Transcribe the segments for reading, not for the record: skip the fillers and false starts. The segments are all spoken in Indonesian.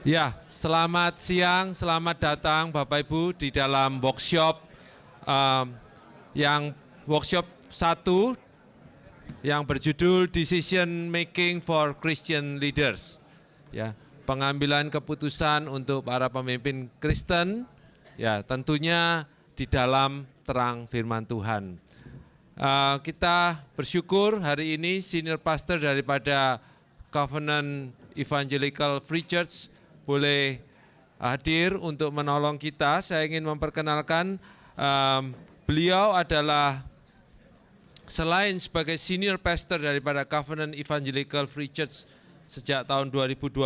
Ya, selamat siang, selamat datang Bapak Ibu di dalam workshop yang workshop 1 yang berjudul Decision Making for Christian Leaders. Ya, pengambilan keputusan untuk para pemimpin Kristen, ya tentunya di dalam terang firman Tuhan. Kita bersyukur hari ini senior pastor daripada Covenant Evangelical Free Church boleh hadir untuk menolong kita. Saya ingin memperkenalkan beliau adalah selain sebagai senior pastor daripada Covenant Evangelical Free Church sejak tahun 2012,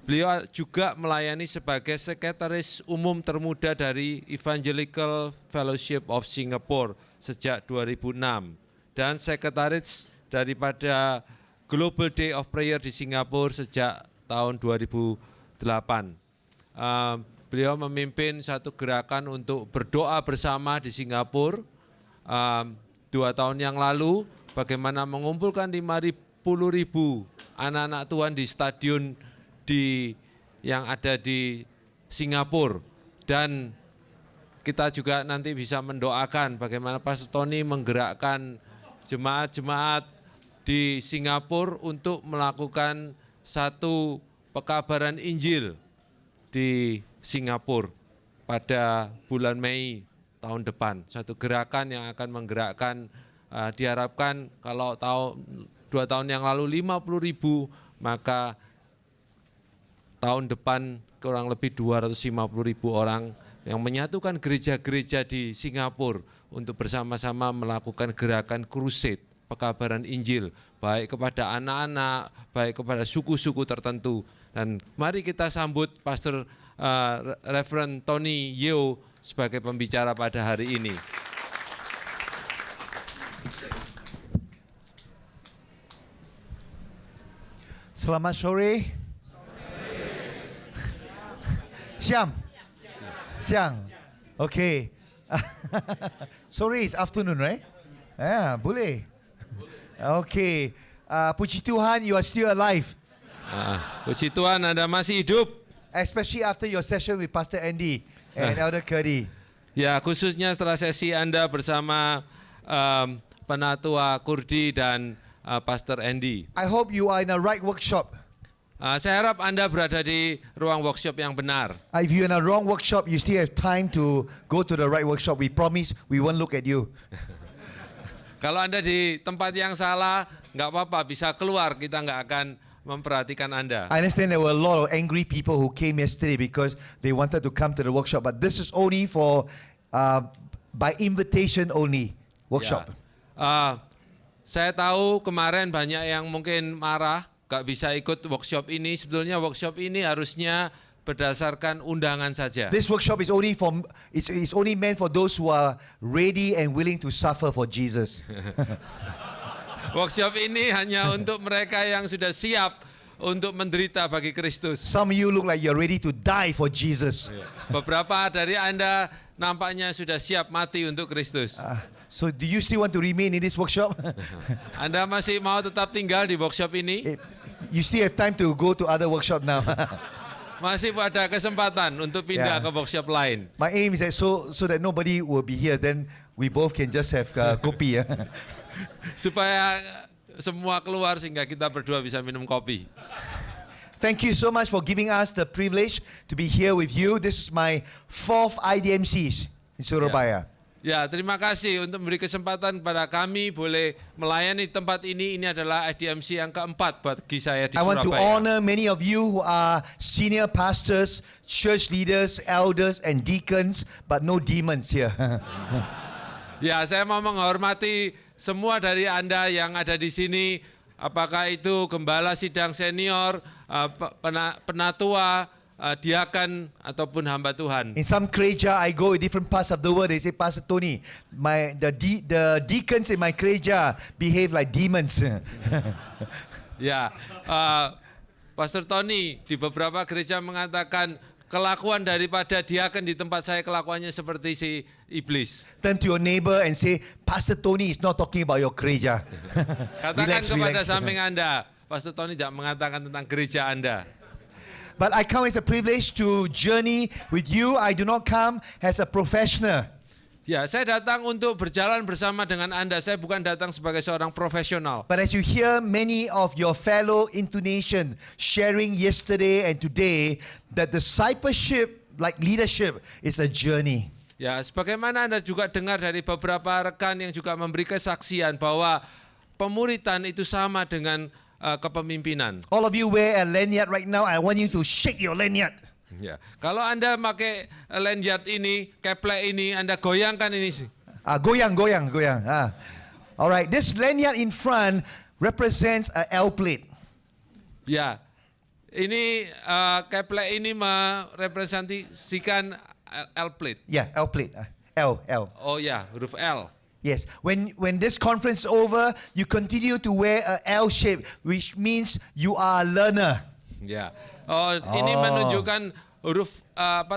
beliau juga melayani sebagai sekretaris umum termuda dari Evangelical Fellowship of Singapore sejak 2006 dan sekretaris daripada Global Day of Prayer di Singapura sejak tahun 2008. Beliau memimpin satu gerakan untuk berdoa bersama di Singapura 2 tahun yang lalu, bagaimana mengumpulkan 50.000 anak-anak Tuhan di stadion yang ada di Singapura. Dan kita juga nanti bisa mendoakan bagaimana Pastor Tony menggerakkan jemaat-jemaat di Singapura untuk melakukan satu pekabaran Injil di Singapura pada bulan Mei tahun depan. Satu gerakan yang akan menggerakkan, diharapkan kalau 2 tahun yang lalu 50.000, maka tahun depan kurang lebih 250.000 orang yang menyatukan gereja-gereja di Singapura untuk bersama-sama melakukan gerakan crusade, pekabaran Injil, baik kepada anak-anak, baik kepada suku-suku tertentu. Dan mari kita sambut Pastor Reverend Tony Yeo sebagai pembicara pada hari ini. Selamat sore. Siang. Okay. Sore is afternoon, right? Yeah, boleh. Okay. Puji Tuhan, you are still alive. Puji Tuhan, Anda masih hidup. Especially after your session with Pastor Andy and Elder Cuddy. Ya, khususnya setelah sesi Anda bersama Penatua Kurdi dan Pastor Andy. I hope you are in a right workshop. Saya harap Anda berada di ruang workshop yang benar. If you're in a wrong workshop, you still have time to go to the right workshop. We promise we won't look at you. Kalau Anda di tempat yang salah, nggak apa-apa, bisa keluar, kita nggak akan memperhatikan Anda. I understand there were a lot of angry people who came yesterday because they wanted to come to the workshop, but this is only for by invitation only workshop. Ya. Saya tahu kemarin banyak yang mungkin marah, nggak bisa ikut workshop ini. Sebetulnya workshop ini harusnya berdasarkan undangan saja. This workshop is only it's only meant for those who are ready and willing to suffer for Jesus. Workshop ini hanya untuk mereka yang sudah siap untuk menderita bagi Kristus. Some of you look like you're ready to die for Jesus. Beberapa dari Anda nampaknya sudah siap mati untuk Kristus. So do you still want to remain in this workshop? Anda masih mau tetap tinggal di workshop ini? You still have time to go to other workshop now. Masih pada kesempatan untuk pindah ke workshop lain. My aim is that so that nobody will be here, then we both can just have kopi. Supaya semua keluar sehingga kita berdua bisa minum kopi. Thank you so much for giving us the privilege to be here with you. This is my 4th IDMC in Surabaya. Ya, terima kasih untuk memberi kesempatan kepada kami boleh melayani tempat ini. Ini adalah IDMC yang keempat bagi saya di I Surabaya. want to honor many of you who are senior pastors, church leaders, elders and deacons, but no demons here. Ya, saya mau menghormati semua dari Anda yang ada di sini, apakah itu gembala sidang senior, penatua, diakan ataupun hamba Tuhan. In some gereja, I go in different parts of the world. They say, Pastor Tony, the deacons in my gereja behave like demons. Ya, Pastor Tony di beberapa gereja mengatakan kelakuan daripada diaken di tempat saya kelakuannya seperti si iblis. Turn to your neighbor and say, Pastor Tony is not talking about your gereja. Katakan kepada samping Anda, Pastor Tony tidak mengatakan tentang gereja Anda. But I come as a privilege to journey with you. I do not come as a professional. Ya, saya datang untuk berjalan bersama dengan Anda. Saya bukan datang sebagai seorang profesional. But as you hear many of your fellow Indonesian sharing yesterday and today, that discipleship, like leadership, is a journey. Ya, sebagaimana Anda juga dengar dari beberapa rekan yang juga memberi kesaksian bahwa pemuritan itu sama dengan kepemimpinan. All of you wear a lanyard right now. I want you to shake your lanyard. Ya, kalau Anda pakai lanyard ini, keplek ini, Anda goyangkan ini sih. Goyang. Alright, this lanyard in front represents a L plate. Ya, ini keplek ini merepresentasikan L plate. Yeah, L plate. L. Oh ya, huruf L. Yes. When this conference is over, you continue to wear a L shape, which means you are a learner. Ya. Ini menunjukkan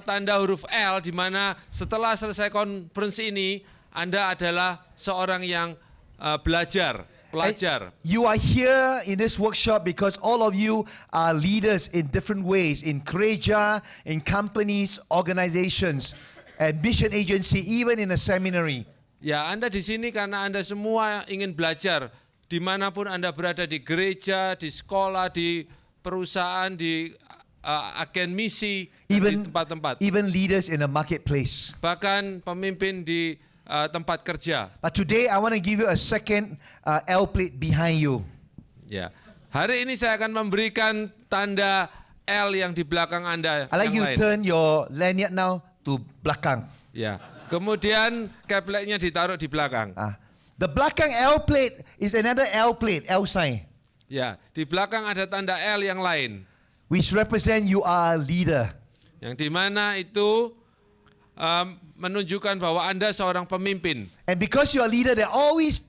tanda huruf L, di mana setelah selesai konferensi ini Anda adalah seorang yang pelajar. You are here in this workshop because all of you are leaders in different ways, in gereja, in companies, organizations, and mission agency, even in a seminary. Ya, Anda di sini karena Anda semua ingin belajar dimanapun Anda berada, di gereja, di sekolah, di perusahaan, di agen misi, di tempat-tempat. Even leaders in a marketplace. Bahkan pemimpin di tempat kerja. But today I want to give you a second L plate behind you. Ya, hari ini saya akan memberikan tanda L yang di belakang Anda. I like you lain. turn your lanyard now to belakang. Ya, kemudian kepleknya ditaruh di belakang. The belakang L plate is another L plate, L sign, Ya, di belakang ada tanda L yang lain, which represent you are a leader. yang dimana itu menunjukkan bahwa Anda seorang pemimpin. And because you are a leader, there are always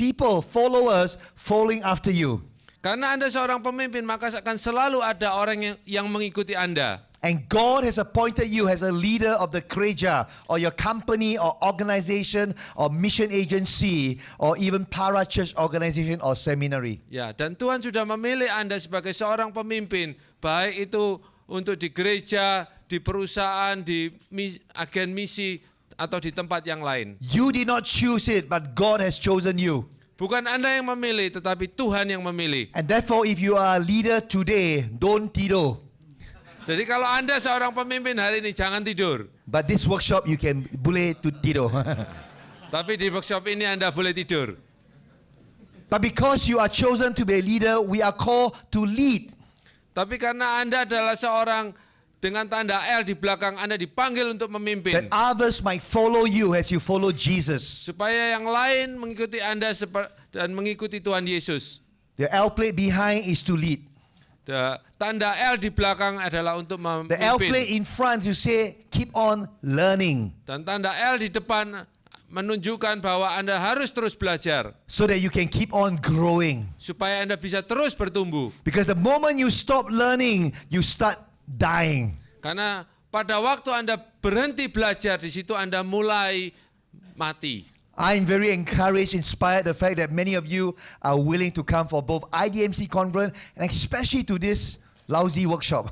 people, followers, following after you. Karena Anda seorang pemimpin, maka akan selalu ada orang yang mengikuti Anda. And God has appointed you as a leader of the gereja, or your company, or organization, or mission agency, or even para-church organization or seminary. Ya, dan Tuhan sudah memilih Anda sebagai seorang pemimpin, baik itu untuk di gereja, di perusahaan, di agen misi, atau di tempat yang lain. You did not choose it, but God has chosen you. Bukan Anda yang memilih, tetapi Tuhan yang memilih. And therefore, if you are a leader today, don't tidur. Jadi kalau Anda seorang pemimpin hari ini, jangan tidur. But this workshop, you can boleh to tidur. Tapi di workshop ini Anda boleh tidur. But because you are chosen to be a leader, we are called to lead. Tapi karena Anda adalah seorang dengan tanda L di belakang, Anda dipanggil untuk memimpin. That others might follow you as you follow Jesus. Supaya yang lain mengikuti Anda dan mengikuti Tuhan Yesus. The L plate behind is to lead. Tanda L di belakang adalah untuk The L plate memimpin. in front, you say, keep on learning. Dan tanda L di depan menunjukkan bahwa Anda harus terus belajar. So that you can keep on growing. Supaya Anda bisa terus bertumbuh. Because the moment you stop learning, you start dying. Karena pada waktu Anda berhenti belajar, di situ Anda mulai mati. I'm very encouraged, inspired the fact that many of you are willing to come for both IDMC conference and especially to this lousy workshop.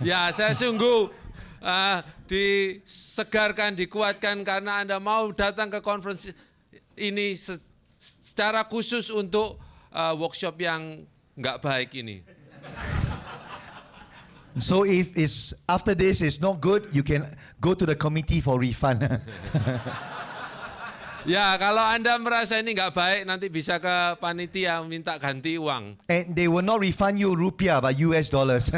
Ya, saya sungguh disegarkan, dikuatkan karena Anda mau datang ke conference ini secara khusus untuk workshop yang nggak baik ini. So if it's after this is not good, you can go to the committee for refund. Ya, kalau Anda merasa ini nggak baik, nanti bisa ke panitia minta ganti uang. And they will not refund you rupiah but US dollars.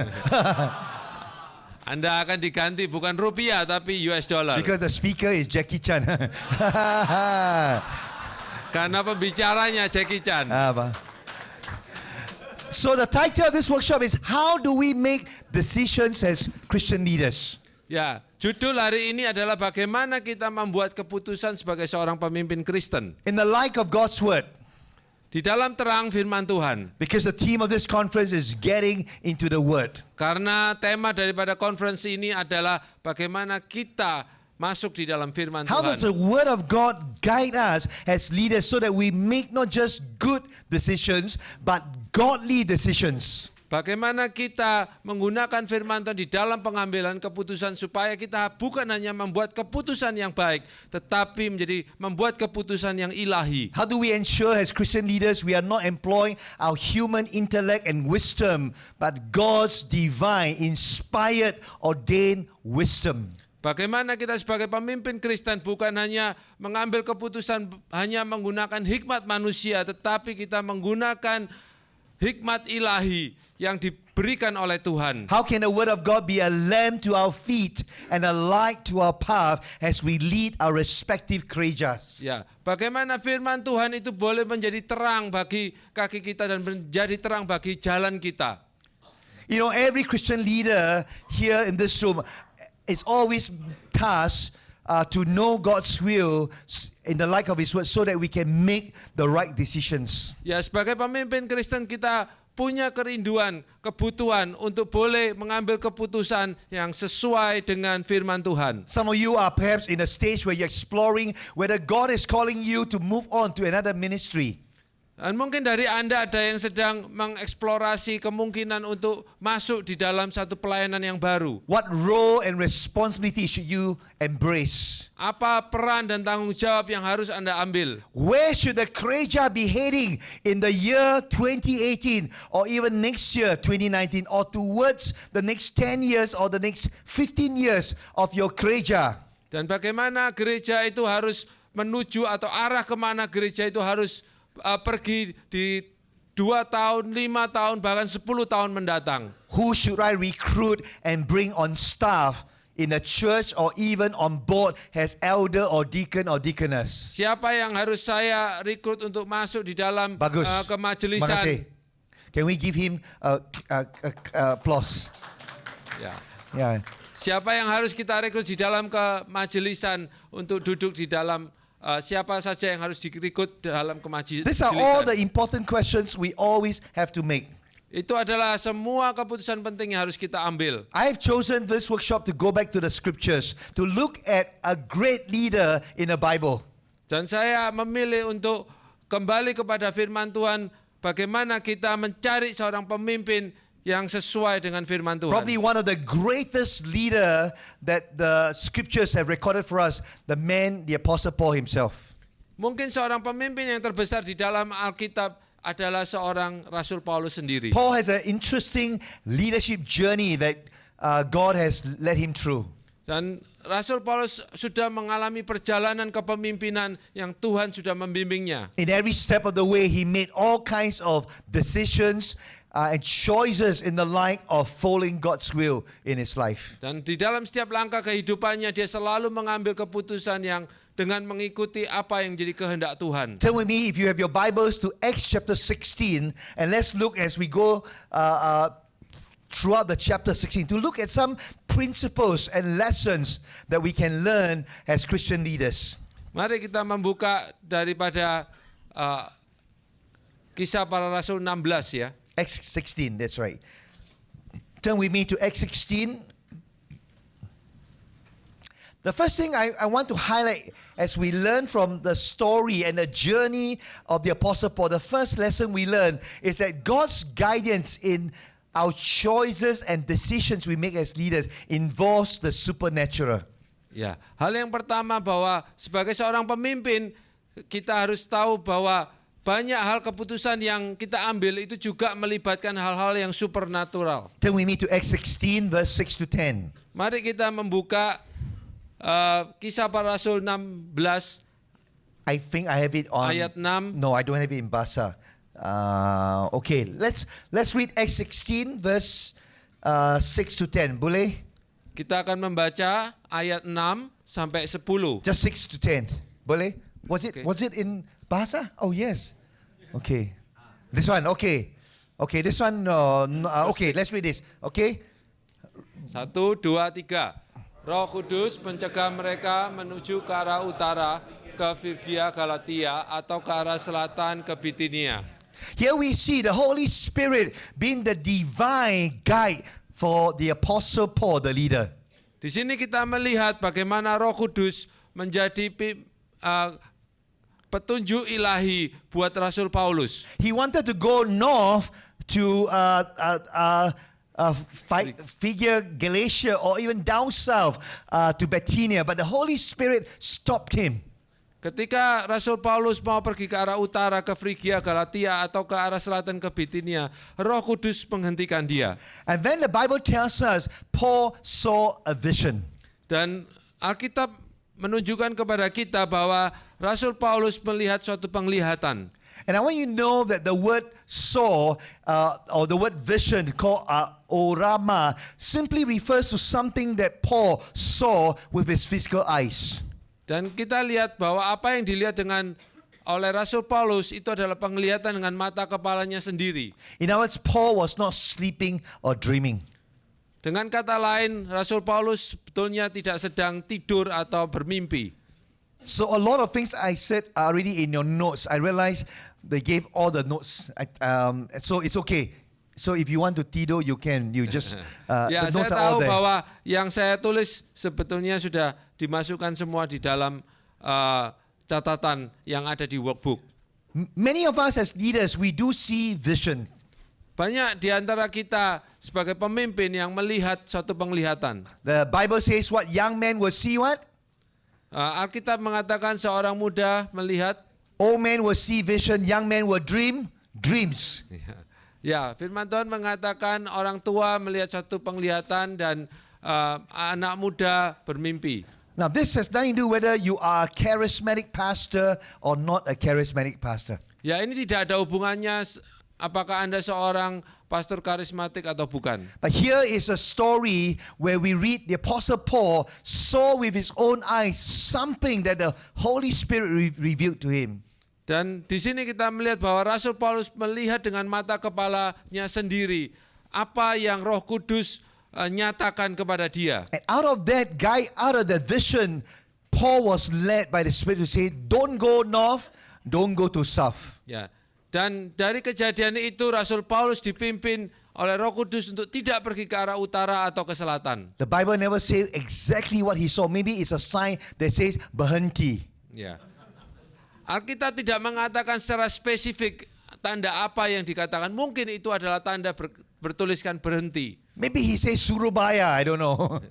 Anda akan diganti bukan rupiah tapi US dollar. Because the speaker is Jackie Chan. Karena pembicaranya Jackie Chan. So the title of this workshop is How Do We Make Decisions as Christian Leaders? Ya, judul hari ini adalah bagaimana kita membuat keputusan sebagai seorang pemimpin Kristen. In the light of God's word. Di dalam terang firman Tuhan. Because the theme of this conference is getting into the word. Karena tema daripada konferensi ini adalah bagaimana kita masuk di dalam firman How does the Tuhan. word of God guide us as leaders so that we make not just good decisions but godly decisions? Bagaimana kita menggunakan firman Tuhan di dalam pengambilan keputusan supaya kita bukan hanya membuat keputusan yang baik, tetapi menjadi membuat keputusan yang ilahi. How do we ensure as Christian leaders we are not employing our human intellect and wisdom, but God's divine, inspired, ordained wisdom? Bagaimana kita sebagai pemimpin Kristen bukan hanya mengambil keputusan hanya menggunakan hikmat manusia, tetapi kita menggunakan hikmat ilahi yang diberikan oleh Tuhan. How can the word of God be a lamp to our feet and a light to our path as we lead our respective gerejas? Ya, bagaimana firman Tuhan itu boleh menjadi terang bagi kaki kita dan menjadi terang bagi jalan kita. You know, every Christian leader here in this room is always tasked to know God's will in the light of His word so that we can make the right decisions. Ya, sebagai pemimpin Kristen kita punya kerinduan, kebutuhan untuk boleh mengambil keputusan yang sesuai dengan firman Tuhan. Some of you are perhaps in a stage where you're exploring whether God is calling you to move on to another ministry. Dan mungkin dari Anda ada yang sedang mengeksplorasi kemungkinan untuk masuk di dalam satu pelayanan yang baru. What role and responsibility should you embrace? Apa peran dan tanggung jawab yang harus Anda ambil? Where should the gereja be heading in the year 2018 or even next year 2019 or towards the next 10 years or the next 15 years of your gereja? Dan bagaimana gereja itu harus menuju atau arah kemana gereja itu harus pergi di 2 tahun, 5 tahun, bahkan 10 tahun mendatang. Who should I recruit and bring on staff in a church or even on board as elder or deacon or deaconess? Siapa yang harus saya rekrut untuk masuk di dalam Bagus. kemajelisan? Manaseh. Can we give him applause? Ya. Yeah. Siapa yang harus kita rekrut di dalam kemajelisan untuk duduk di dalam siapa saja yang harus direkrut dalam kemajelisan? These are all the important questions we always have to make. Itu adalah semua keputusan penting yang harus kita ambil. I have chosen this workshop to go back to the scriptures, to look at a great leader in the Bible. Dan saya memilih untuk kembali kepada firman Tuhan, bagaimana kita mencari seorang pemimpin yang sesuai dengan firman Tuhan. Probably one of the greatest leader that the scriptures have recorded for us, the man, the Apostle Paul himself. Mungkin seorang pemimpin yang terbesar di dalam Alkitab adalah seorang Rasul Paulus sendiri. Paul has an interesting leadership journey that God has led him through. Dan Rasul Paulus sudah mengalami perjalanan kepemimpinan yang Tuhan sudah membimbingnya. In every step of the way, he made all kinds of decisions and choices in the light of following God's will in his life. Dan di dalam setiap langkah kehidupannya dia selalu mengambil keputusan yang dengan mengikuti apa yang menjadi kehendak Tuhan. Turn with me, if you have your Bibles, to Acts chapter 16, and let's look as we go throughout the chapter 16 to look at some principles and lessons that we can learn as Christian leaders. Mari kita membuka daripada Kisah Para Rasul 16 ya. Acts 16, that's right. Turn with me to Acts 16. The first thing I want to highlight as we learn from the story and the journey of the Apostle Paul, the first lesson we learn is that God's guidance in our choices and decisions we make as leaders involves the supernatural. Ya, hal yang pertama bahwa sebagai seorang pemimpin kita harus tahu bahwa banyak hal keputusan yang kita ambil itu juga melibatkan hal-hal yang supernatural. Turn with me to Acts 16 verse 6 to 10. Mari kita membuka Kisah Para Rasul 16 I think I have it on ayat 6. No, I don't have it in Bahasa. Okay, let's read Acts 16 verse 6 to 10. Boleh? Kita akan membaca ayat 6 sampai 10. Just 6 to 10. Boleh? Was it in Bahasa? Oh yes. Okay. This one, okay. Okay, this one, okay, let's read this. Okay? 1, 2, 3. Roh Kudus mencegah mereka menuju ke arah utara, ke Frigia Galatia, atau ke arah selatan ke Bitinia. Here we see the Holy Spirit being the divine guide for the Apostle Paul, the leader. Di sini kita melihat bagaimana Roh Kudus menjadi petunjuk ilahi buat Rasul Paulus. He wanted to go north to figure Galatia or even down south to Bithynia, but the Holy Spirit stopped him. Ketika Rasul Paulus mau pergi ke arah utara ke Frigia, Galatia atau ke arah selatan ke Bitinia, Roh Kudus menghentikan dia. And then the Bible tells us Paul saw a vision. Dan Alkitab menunjukkan kepada kita bahwa Rasul Paulus melihat suatu penglihatan. And I want you to know that the word saw or the word vision called orama simply refers to something that Paul saw with his physical eyes. Dan kita lihat bahwa apa yang dilihat oleh Rasul Paulus itu adalah penglihatan dengan mata kepalanya sendiri. In other words, Paul was not sleeping or dreaming. Dengan kata lain, Rasul Paulus sebetulnya tidak sedang tidur atau bermimpi. So a lot of things I said are already in your notes. I realize they gave all the notes. So it's okay. So if you want to tidur, you can. You just Ya, the saya notes are all tahu there. bahwa yang saya tulis sebetulnya sudah dimasukkan semua di dalam catatan yang ada di workbook. Many of us as leaders, we do see vision. Banyak di antara kita sebagai pemimpin yang melihat suatu penglihatan. The Bible says what? Young men will see what? Alkitab mengatakan seorang muda melihat, Old men will see vision. Young men will dream dreams. ya, firman Tuhan mengatakan orang tua melihat suatu penglihatan dan anak muda bermimpi. Now this has nothing to do whether you are a charismatic pastor or not a charismatic pastor. Ya, ini tidak ada hubungannya apakah Anda seorang pastor karismatik atau bukan. But here is a story where we read the Apostle Paul saw with his own eyes something that the Holy Spirit revealed to him. Dan di sini kita melihat bahwa Rasul Paulus melihat dengan mata kepalanya sendiri apa yang Roh Kudus nyatakan kepada dia. And out of that vision, Paul was led by the Spirit to say, don't go north, don't go to south. Ya. Dan dari kejadian itu Rasul Paulus dipimpin oleh Roh Kudus untuk tidak pergi ke arah utara atau ke selatan. The Bible never says exactly what he saw. Maybe it's a sign that says berhenti. Ya. Alkitab tidak mengatakan secara spesifik tanda apa yang dikatakan. Mungkin itu adalah tanda bertuliskan berhenti. Maybe he says Surabaya, I don't know.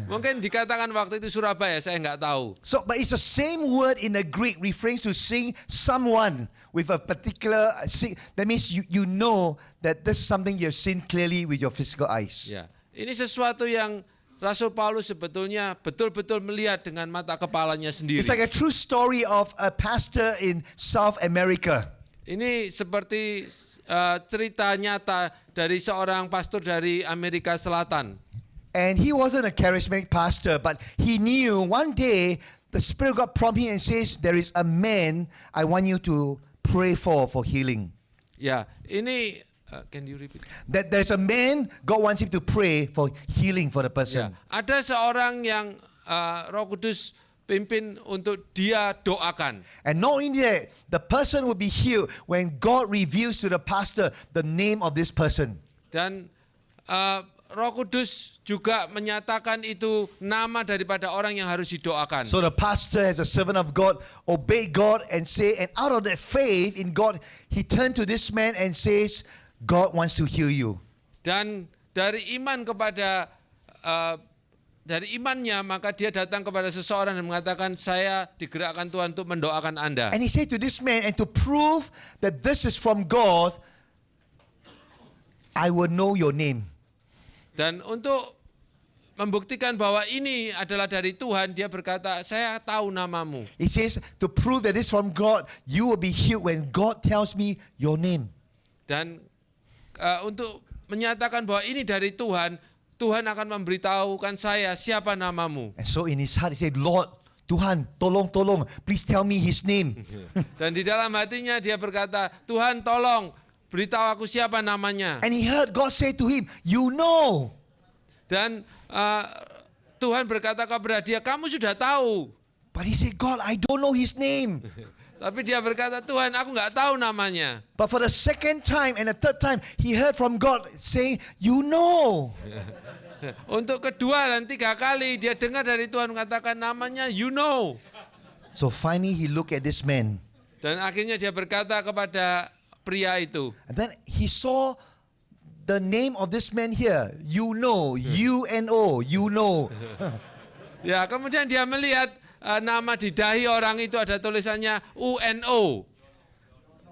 Mungkin dikatakan waktu itu Surabaya, saya nggak tahu. So, but it's the same word in the Greek referring to seeing someone with a particular, that means you know that this is something you've seen clearly with your physical eyes. Ya, ini sesuatu yang Rasul Paulus sebetulnya betul-betul melihat dengan mata kepalanya sendiri. It's like a true story of a pastor in South America. Ini seperti cerita nyata dari seorang pastor dari Amerika Selatan. And he wasn't a charismatic pastor, but he knew one day the Spirit got prompt him and says, there is a man I want you to pray for healing. Ya, ini can you repeat? That there's a man, God wants him to pray for healing for the Ya, person. ada seorang yang Roh Kudus pimpin untuk dia doakan. And not only that, the person will be healed when God reveals to the pastor the name of this person. Dan Roh Kudus juga menyatakan itu nama daripada orang yang harus didoakan. So the pastor, as a servant of God, obey God and say, and out of that faith in God, he turned to this man and says, God wants to heal you. Dan dari iman kepada dari imannya maka dia datang kepada seseorang dan mengatakan, saya digerakkan Tuhan untuk mendoakan Anda. And he said to this man, and to prove that this is from God, I will know your name. Dan untuk membuktikan bahwa ini adalah dari Tuhan, dia berkata, saya tahu namamu. He says, to prove that it's from God, you will be healed when God tells me your name. Dan untuk menyatakan bahwa ini dari Tuhan, Tuhan akan memberitahukan saya siapa namamu. And so in his heart he said, Lord, Tuhan, tolong, please tell me his name. Dan di dalam hatinya dia berkata, Tuhan tolong beritahu aku siapa namanya. And he heard God say to him, you know. Dan Tuhan berkata kepada dia, kamu sudah tahu. But he said, God, I don't know his name. Tapi dia berkata, Tuhan aku nggak tahu namanya. But for the second time and the third time, he heard from God saying, you know. Untuk kedua dan tiga kali dia dengar dari Tuhan mengatakan namanya, you know. So finally he looked at this man. Dan akhirnya dia berkata kepada pria itu. And then he saw the name of this man here. UNO, UNO, UNO. Ya, kemudian dia melihat nama di dahi orang itu ada tulisannya UNO.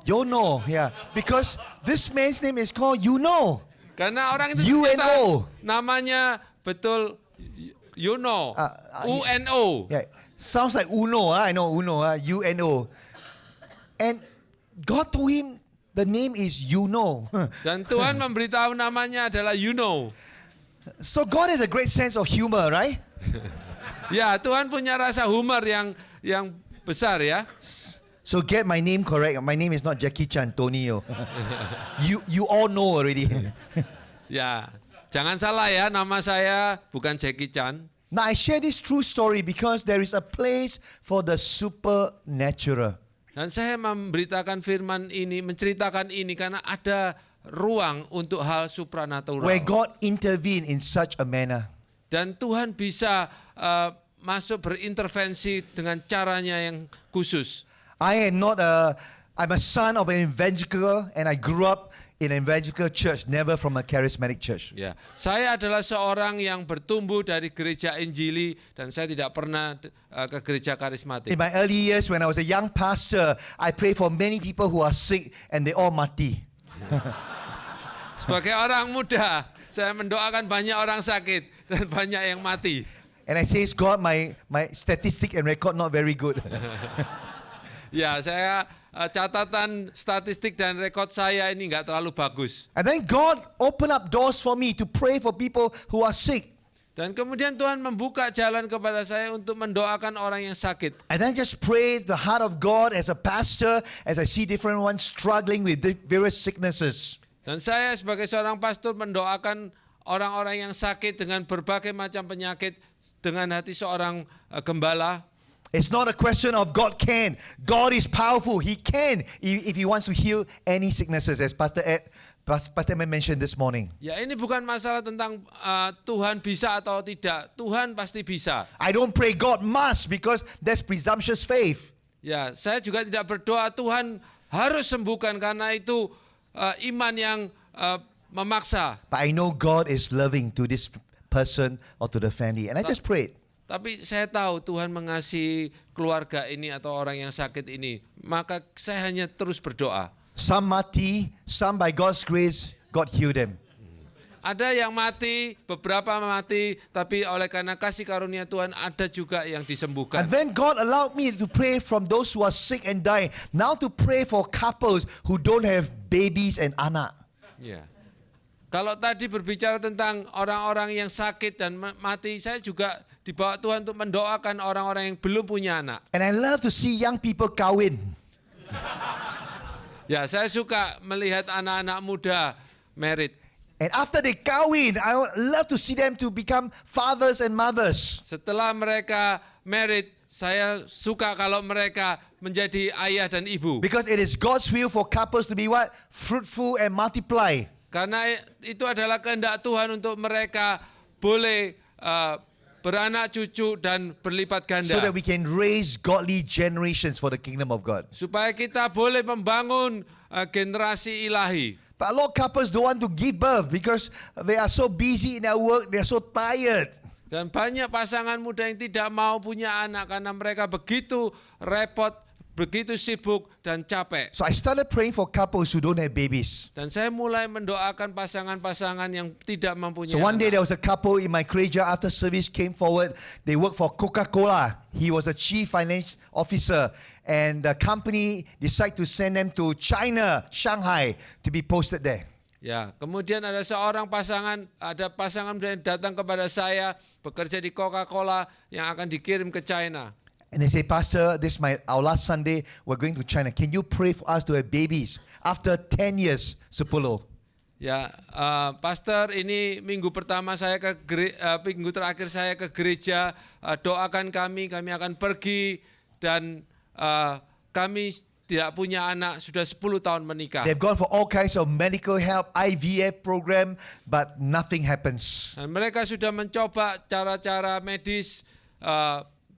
UNO, yeah. Because this man's name is called UNO. Karena orang itu ternyata UNO. namanya betul UNO. UNO. Yeah, sounds like UNO. I know UNO, UNO. And God told him the name is UNO. Dan Tuhan memberitahu namanya adalah UNO. So God has a great sense of humor, right? Ya, Tuhan punya rasa humor yang besar ya. So get my name correct. My name is not Jackie Chan, Tonio. You all know already. Ya, jangan salah ya, nama saya bukan Jackie Chan. Now I share this true story because there is a place for the supernatural. Dan saya memberitakan firman ini, menceritakan ini karena ada ruang untuk hal supranatural. Where God intervened in such a manner. Dan Tuhan bisa masuk berintervensi dengan caranya yang khusus. I'm a son of an evangelical and I grew up in an evangelical church, never from a charismatic church. Ya, saya adalah seorang yang bertumbuh dari gereja Injili dan saya tidak pernah ke gereja karismatik. In my early years when I was a young pastor, I prayed for many people who are sick and they all mati. Sebagai orang muda, saya mendoakan banyak orang sakit dan banyak yang mati. And I say, God, my statistic and record not very good. Ya, saya catatan statistik dan rekod saya ini nggak terlalu bagus. And then God opened up doors for me to pray for people who are sick. Dan kemudian Tuhan membuka jalan kepada saya untuk mendoakan orang yang sakit. And then just pray the heart of God as a pastor, as I see different ones struggling with various sicknesses. Dan saya sebagai seorang pastor mendoakan orang-orang yang sakit dengan berbagai macam penyakit dengan hati seorang gembala. It's not a question of God can. God is powerful. He can if He wants to heal any sicknesses, as Pastor Ed mentioned this morning. Ya, ini bukan masalah tentang Tuhan bisa atau tidak. Tuhan pasti bisa. I don't pray God must because that's presumptuous faith. Ya, saya juga tidak berdoa Tuhan harus sembuhkan karena itu iman yang memaksa. But I know God is loving to this person or to the family. And I just prayed. Tapi saya tahu Tuhan mengasihi keluarga ini atau orang yang sakit ini. Maka saya hanya terus berdoa. Some mati, some by God's grace, God healed them. Ada yang mati, beberapa mati, tapi oleh karena kasih karunia Tuhan ada juga yang disembuhkan. And then God allowed me to pray from those who are sick and dying. Now to pray for couples who don't have babies and anak. Ya. Kalau tadi berbicara tentang orang-orang yang sakit dan mati, saya juga dibawa Tuhan untuk mendoakan orang-orang yang belum punya anak. And I love to see young people kawin. Ya, saya suka melihat anak-anak muda married. And after they kawin, I would love to see them to become fathers and mothers. Setelah mereka married, saya suka kalau mereka menjadi ayah dan ibu. Because it is God's will for couples to be what? Fruitful and multiply. Karena itu adalah kehendak Tuhan untuk mereka boleh beranak cucu dan berlipat ganda. So that we can raise godly generations for the kingdom of God. Supaya kita boleh membangun generasi ilahi. But a lot of couples don't want to give birth because they are so busy in their work, they are so tired. Dan banyak pasangan muda yang tidak mau punya anak karena mereka begitu repot, begitu sibuk dan capek. So I started praying for couples who don't have babies. Dan saya mulai mendoakan pasangan-pasangan yang tidak mempunyai So one day anak. there was a couple in my gereja after service came forward. They work for Coca-Cola. He was a chief finance officer. And the company decided to send them to China, Shanghai, to be posted there. Ya, kemudian ada pasangan muda yang datang kepada saya bekerja di Coca-Cola yang akan dikirim ke China. And they say, Pastor, this is our last Sunday. We're going to China. Can you pray for us to have babies after 10 years, Sepuluh? Ya, Pastor, ini minggu pertama saya minggu terakhir saya ke gereja. Doakan kami akan pergi dan kami tidak punya anak, sudah 10 tahun menikah. They've gone for all kinds of medical help, IVF program, but nothing happens. Dan mereka sudah mencoba cara-cara medis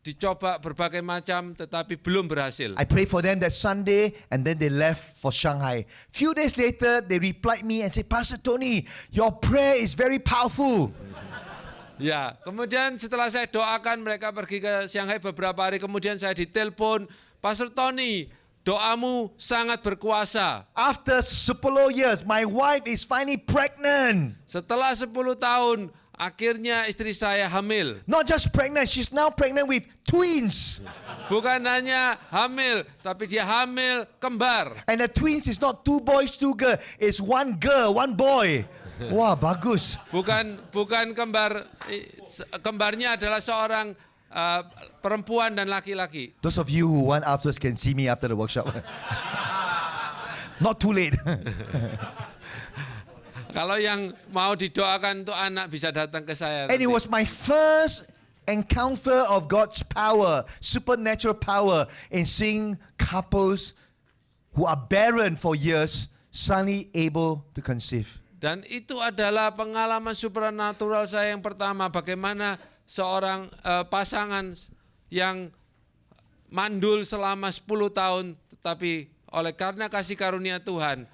dicoba berbagai macam tetapi belum berhasil. I prayed for them that Sunday and then they left for Shanghai. Few days later, they replied me and said, Pastor Tony, your prayer is very powerful. Ya, kemudian setelah saya doakan mereka pergi ke Shanghai beberapa hari kemudian saya ditelepon, Pastor Tony, doamu sangat berkuasa. After 10 years, my wife is finally pregnant. Setelah 10 tahun, akhirnya istri saya hamil. Not just pregnant, she's now pregnant with twins. Bukan hanya hamil, tapi dia hamil kembar. And the twins is not 2 boys, 2 girls. It's 1 girl, 1 boy. Wah, bagus. Bukan kembarnya adalah seorang perempuan dan laki-laki. Those of you who want afterwards can see me after the workshop. Not too late. Kalau yang mau didoakan untuk anak bisa datang ke saya. And it was my first encounter of God's power, supernatural power, in seeing couples who are barren for years suddenly able to conceive. Dan itu adalah pengalaman supernatural saya yang pertama. Bagaimana seorang pasangan yang mandul selama 10 tahun, tetapi oleh karena kasih karunia Tuhan,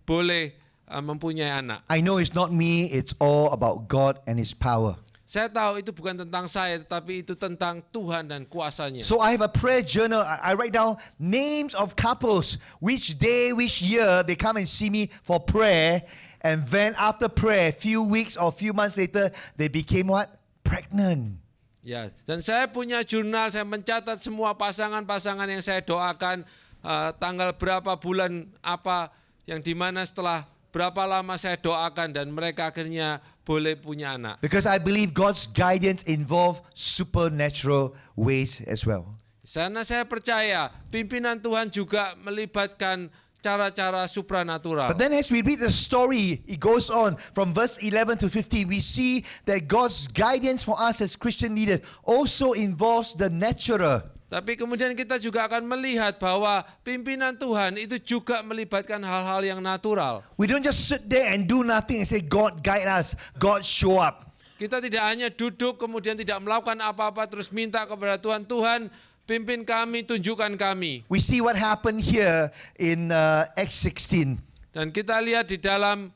boleh mempunyai anak. I know it's not me, it's all about God and His power. Saya tahu itu bukan tentang saya, tetapi itu tentang Tuhan dan kuasanya. So I have a prayer journal. I write down names of couples, which day, which year they come and see me for prayer. And then after prayer, few weeks or few months later, they became what? Pregnant. Ya, dan saya punya jurnal, saya mencatat semua pasangan-pasangan yang saya doakan, tanggal berapa, bulan apa, yang dimana setelah berapa lama saya doakan dan mereka akhirnya boleh punya anak. Because I believe God's guidance involves supernatural ways as well. Karena saya percaya pimpinan Tuhan juga melibatkan cara-cara supranatural. But then as we read the story, it goes on from verse 11 to 15. We see that God's guidance for us as Christian leaders also involves the natural. Tapi kemudian kita juga akan melihat bahwa pimpinan Tuhan itu juga melibatkan hal-hal yang natural. We don't just sit there and do nothing and say, God guide us, God show up. Kita tidak hanya duduk kemudian tidak melakukan apa-apa terus minta kepada Tuhan, Tuhan pimpin kami, tunjukkan kami. We see what happened here in Acts 16. Dan kita lihat di dalam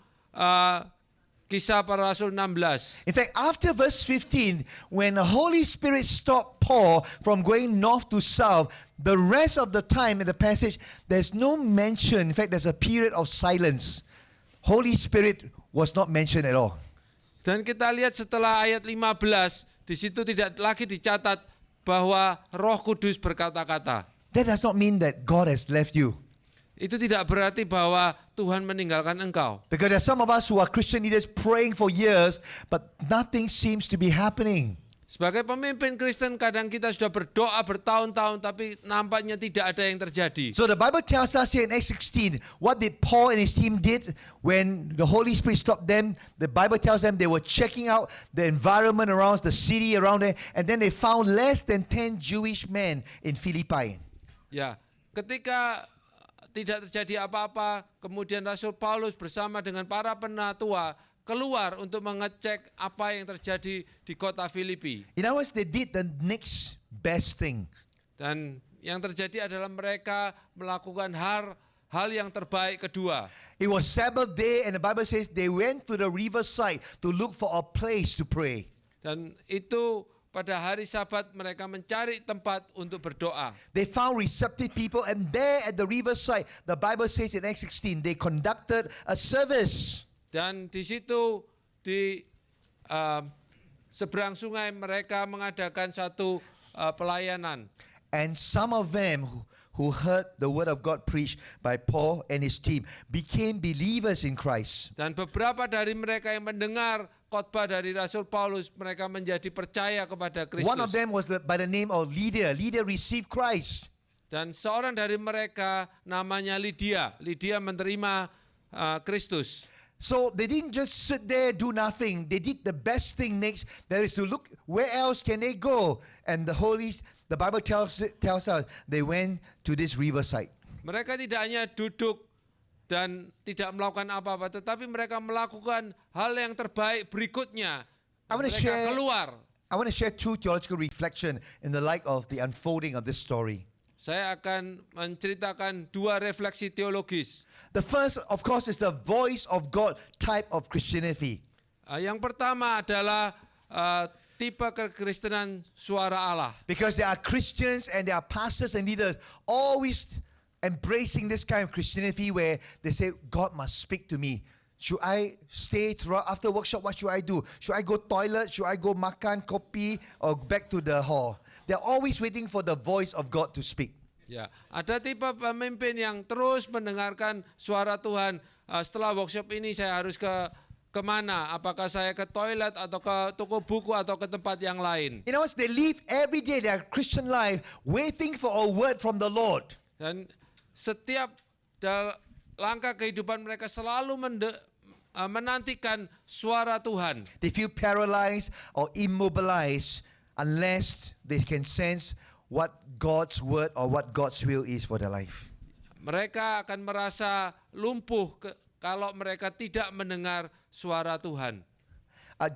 Kisah Para Rasul 16. In fact, after verse 15, when the Holy Spirit stopped Paul from going north to south, the rest of the time in the passage, there's no mention. In fact, there's a period of silence. Holy Spirit was not mentioned at all. Dan kita lihat setelah ayat 15, di situ tidak lagi dicatat bahwa Roh Kudus berkata-kata. That does not mean that God has left you. Itu tidak berarti bahwa Tuhan meninggalkan engkau. Because there's some of us who are Christian leaders praying for years, but nothing seems to be happening. Sebagai pemimpin Kristen kadang kita sudah berdoa bertahun-tahun tapi nampaknya tidak ada yang terjadi. So the Bible tells us here in Acts 16, what did Paul and his team did when the Holy Spirit stopped them? The Bible tells them they were checking out the environment around the city around there, and then they found less than 10 Jewish men in Philippi. Ya, ketika tidak terjadi apa-apa, kemudian Rasul Paulus bersama dengan para penatua keluar untuk mengecek apa yang terjadi di kota Filipi. In other words, they did the next best thing. Dan yang terjadi adalah mereka melakukan hal yang terbaik kedua. It was Sabbath day, and the Bible says they went to the riverside to look for a place to pray. Dan itu pada hari Sabat mereka mencari tempat untuk berdoa. They found receptive people, and there at the riverside, the Bible says in Acts 16, they conducted a service. Dan di situ di seberang sungai mereka mengadakan satu pelayanan. And some of them who heard the word of God preached by Paul and his team became believers in Christ. Dan beberapa dari mereka yang mendengar khotbah dari Rasul Paulus, mereka menjadi percaya kepada Kristus. One of them was by the name of Lydia. Lydia received Christ. Dan seorang dari mereka namanya Lydia. Lydia menerima Kristus. So they didn't just sit there, do nothing. They did the best thing next. That is to look, where else can they go? And the Bible tells us they went to this riverside. Mereka tidak hanya duduk dan tidak melakukan apa-apa, tetapi mereka melakukan hal yang terbaik berikutnya. I want to Mereka share keluar. I want to share two theological reflection in the light of the unfolding of this story. Saya akan menceritakan dua refleksi teologis. The first, of course, is the voice of God type of Christianity. Yang pertama adalah tipe kekristenan suara Allah. Because there are Christians and there are pastors and leaders always embracing this kind of Christianity where they say, God must speak to me. Should I stay throughout after workshop? What should I do? Should I go toilet? Should I go makan kopi or back to the hall? They're always waiting for the voice of God to speak. Ya, ada tipe pemimpin yang terus mendengarkan suara Tuhan. Setelah workshop ini saya harus kemana? Apakah saya ke toilet atau ke toko buku atau ke tempat yang lain? You know, they live every day their Christian life waiting for a word from the Lord. Dan setiap langkah kehidupan mereka selalu menantikan suara Tuhan. They feel paralyzed or immobilized unless they can sense what God's word or what God's will is for their life. Mereka akan merasa lumpuh kalau mereka tidak mendengar suara Tuhan.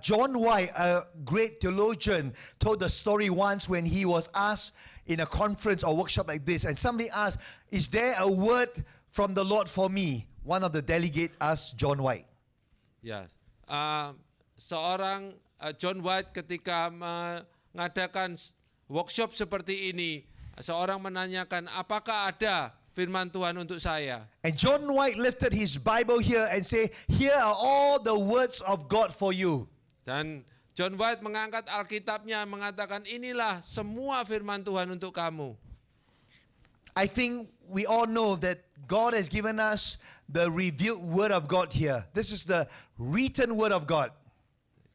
John White, a great theologian, told the story once when he was asked in a conference or workshop like this, and somebody asked, "Is there a word from the Lord for me?" One of the delegates asked John White. Ya, seorang John White ketika mengadakan workshop seperti ini, seorang menanyakan, apakah ada firman Tuhan untuk saya? And John White lifted his Bible here and say, "Here are all the words of God for you." Dan John White mengangkat Alkitabnya, mengatakan, inilah semua firman Tuhan untuk kamu. I think we all know that God has given us the revealed word of God here. This is the written word of God.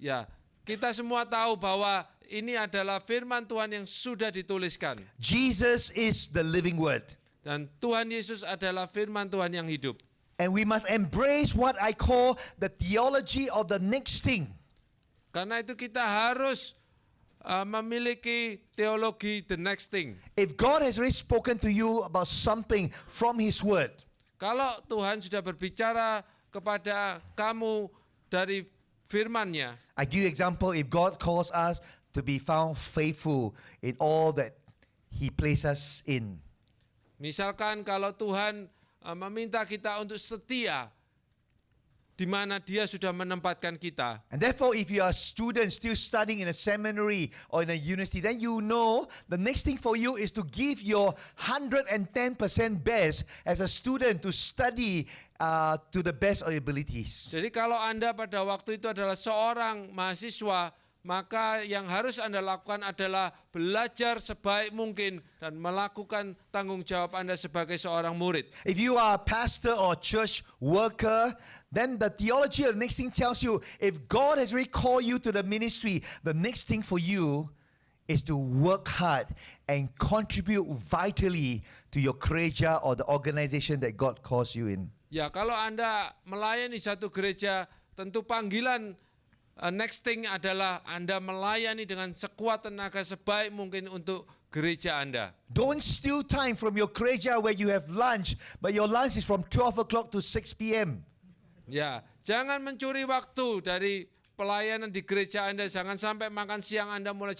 Ya, kita semua tahu bahwa ini adalah firman Tuhan yang sudah dituliskan. Jesus is the living word. Dan Tuhan Yesus adalah firman Tuhan yang hidup. And we must embrace what I call the theology of the next thing. Karena itu kita harus memiliki teologi the next thing. If God has already spoken to you about something from His word, Kalau Tuhan sudah berbicara kepada kamu dari firman-Nya, I give you example, if God calls us to be found faithful in all that He places us in. misalkan kalau Tuhan meminta kita untuk setia di mana Dia sudah menempatkan kita. And therefore, if you are a student still studying in a seminary or in a university, then you know the next thing for you is to give your 110% best as a student to study to the best of your abilities. Jadi kalau Anda pada waktu itu adalah seorang mahasiswa, maka yang harus Anda lakukan adalah belajar sebaik mungkin dan melakukan tanggung jawab Anda sebagai seorang murid. If you are a pastor or church worker, then the theology of the next thing tells you, if God has really called you to the ministry, the next thing for you is to work hard and contribute vitally to your gereja or the organization that God calls you in. Ya, kalau Anda melayani satu gereja, tentu panggilan next thing adalah Anda melayani dengan sekuat tenaga sebaik mungkin untuk gereja Anda. Don't steal time from your gereja where you have lunch, but your lunch is from 12 o'clock to 6 p.m. Ya, jangan mencuri waktu dari pelayanan di gereja Anda. Jangan sampai makan siang Anda mulai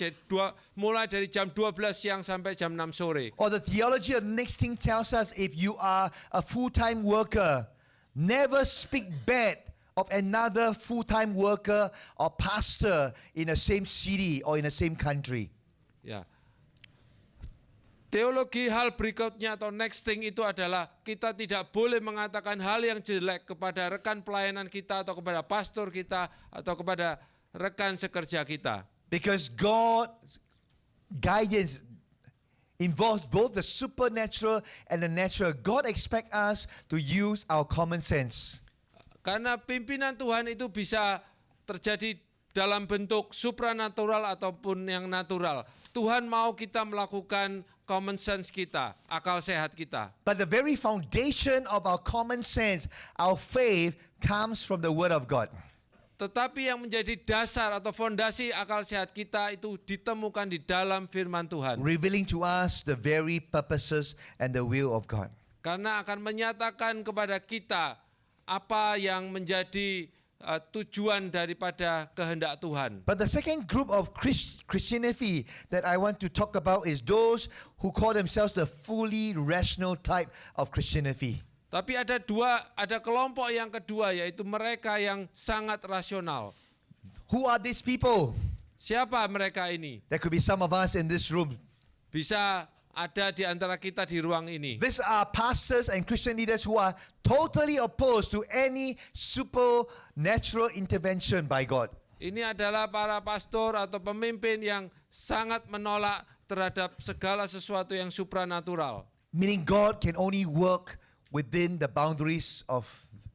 dari jam 12 siang sampai jam 6 sore. Or the theology of the next thing tells us, if you are a full-time worker, never speak bad of another full-time worker or pastor in the same city or in the same country. Ya. Teologi hal berikutnya atau next thing itu adalah kita tidak boleh mengatakan hal yang jelek kepada rekan pelayanan kita atau kepada pastor kita atau kepada rekan sekerja kita. Because God's guidance involves both the supernatural and the natural. God expects us to use our common sense. Karena pimpinan Tuhan itu bisa terjadi dalam bentuk supranatural ataupun yang natural. Tuhan mau kita melakukan common sense kita, akal sehat kita. But the very foundation of our common sense, our faith, comes from the Word of God. Tetapi yang menjadi dasar atau fondasi akal sehat kita itu ditemukan di dalam firman Tuhan. Revealing to us the very purposes and the will of God. Karena akan menyatakan kepada kita apa yang menjadi tujuan daripada kehendak Tuhan. But the second group of Christianity that I want to talk about is those who call themselves the fully rational type of Christianity. Tapi ada kelompok yang kedua, yaitu mereka yang sangat rasional. Who are these people? Siapa mereka ini? There could be some of us in this room. Bisa ada di antara kita di ruang ini. These are pastors and Christian leaders who are totally opposed to any supernatural intervention by God. Ini adalah para pastor atau pemimpin yang sangat menolak terhadap segala sesuatu yang supranatural. Meaning God can only work within the boundaries of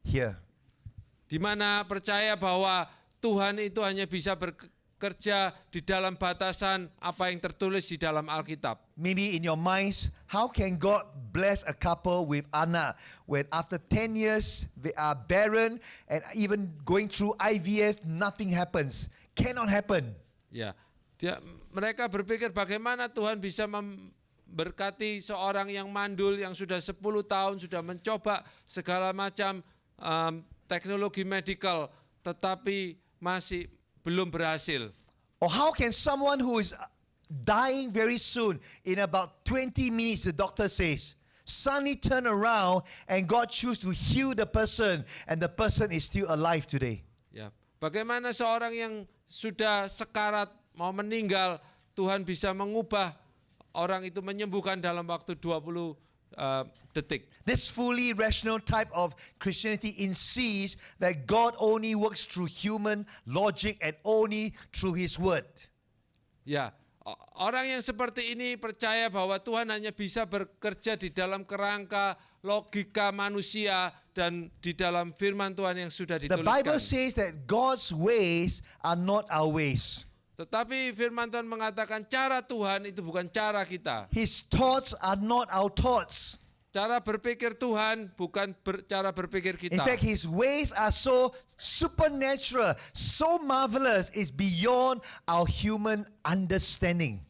here. Di mana percaya bahwa Tuhan itu hanya bisa bekerja di dalam batasan apa yang tertulis di dalam Alkitab. Maybe in your minds, how can God bless a couple with anak when after 10 years they are barren and even going through IVF, nothing happens? Cannot happen. Ya, mereka berpikir bagaimana Tuhan bisa memberkati seorang yang mandul yang sudah 10 tahun sudah mencoba segala macam teknologi medical tetapi masih belum berhasil. Or how can someone who is dying very soon, in about 20 minutes, the doctor says, suddenly turn around and God choose to heal the person and the person is still alive today? Ya, bagaimana seorang yang sudah sekarat mau meninggal, Tuhan bisa mengubah orang itu menyembuhkan dalam waktu 20 detik. This fully rational type of Christianity insists that God only works through human logic and only through His word. Ya, orang yang seperti ini percaya bahwa Tuhan hanya bisa bekerja di dalam kerangka logika manusia dan di dalam firman Tuhan yang sudah The Bible dituliskan. says that God's ways are not our ways. Tetapi firman Tuhan mengatakan cara Tuhan itu bukan cara kita. His thoughts are not our thoughts. Cara berpikir Tuhan bukan cara berpikir kita. In fact, His ways are so supernatural, so marvelous, it's beyond our human understanding.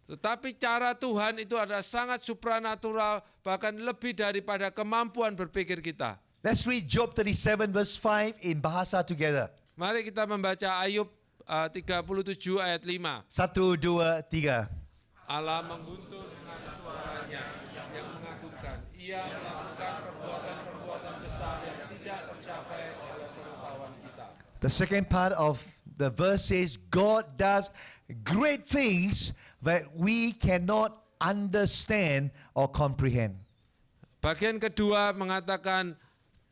Tetapi cara Tuhan itu adalah sangat supranatural, bahkan lebih daripada kemampuan berpikir kita. Let's read Job 37 verse 5 in Bahasa together. Mari kita membaca Ayub 37 ayat 5. 1, 2, 3. Allah mengguntur dengan suaranya yang mengagumkan. Ia melakukan perbuatan-perbuatan besar yang tidak tercapai dalam pengetahuan kita. The second part of the verse says, God does great things that we cannot understand or comprehend. Bagian kedua mengatakan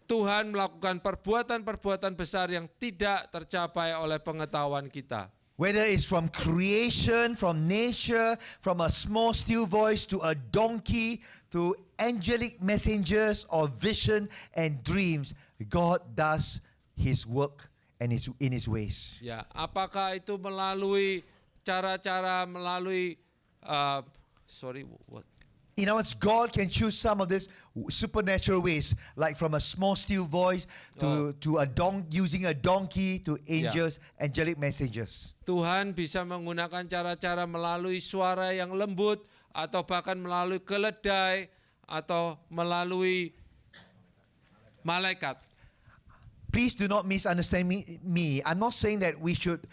Tuhan melakukan perbuatan-perbuatan besar yang tidak tercapai oleh pengetahuan kita. Whether it's from creation, from nature, from a small still voice to a donkey, to angelic messengers or vision and dreams, God does His work and in His ways. Ya, apakah itu melalui cara-cara what? In other words, God can choose some of these supernatural ways, like from a small still voice to using a donkey to angels, angelic messengers. Tuhan bisa menggunakan cara-cara melalui suara yang lembut atau bahkan melalui keledai atau melalui malaikat. Please do not misunderstand me. I'm not saying that we should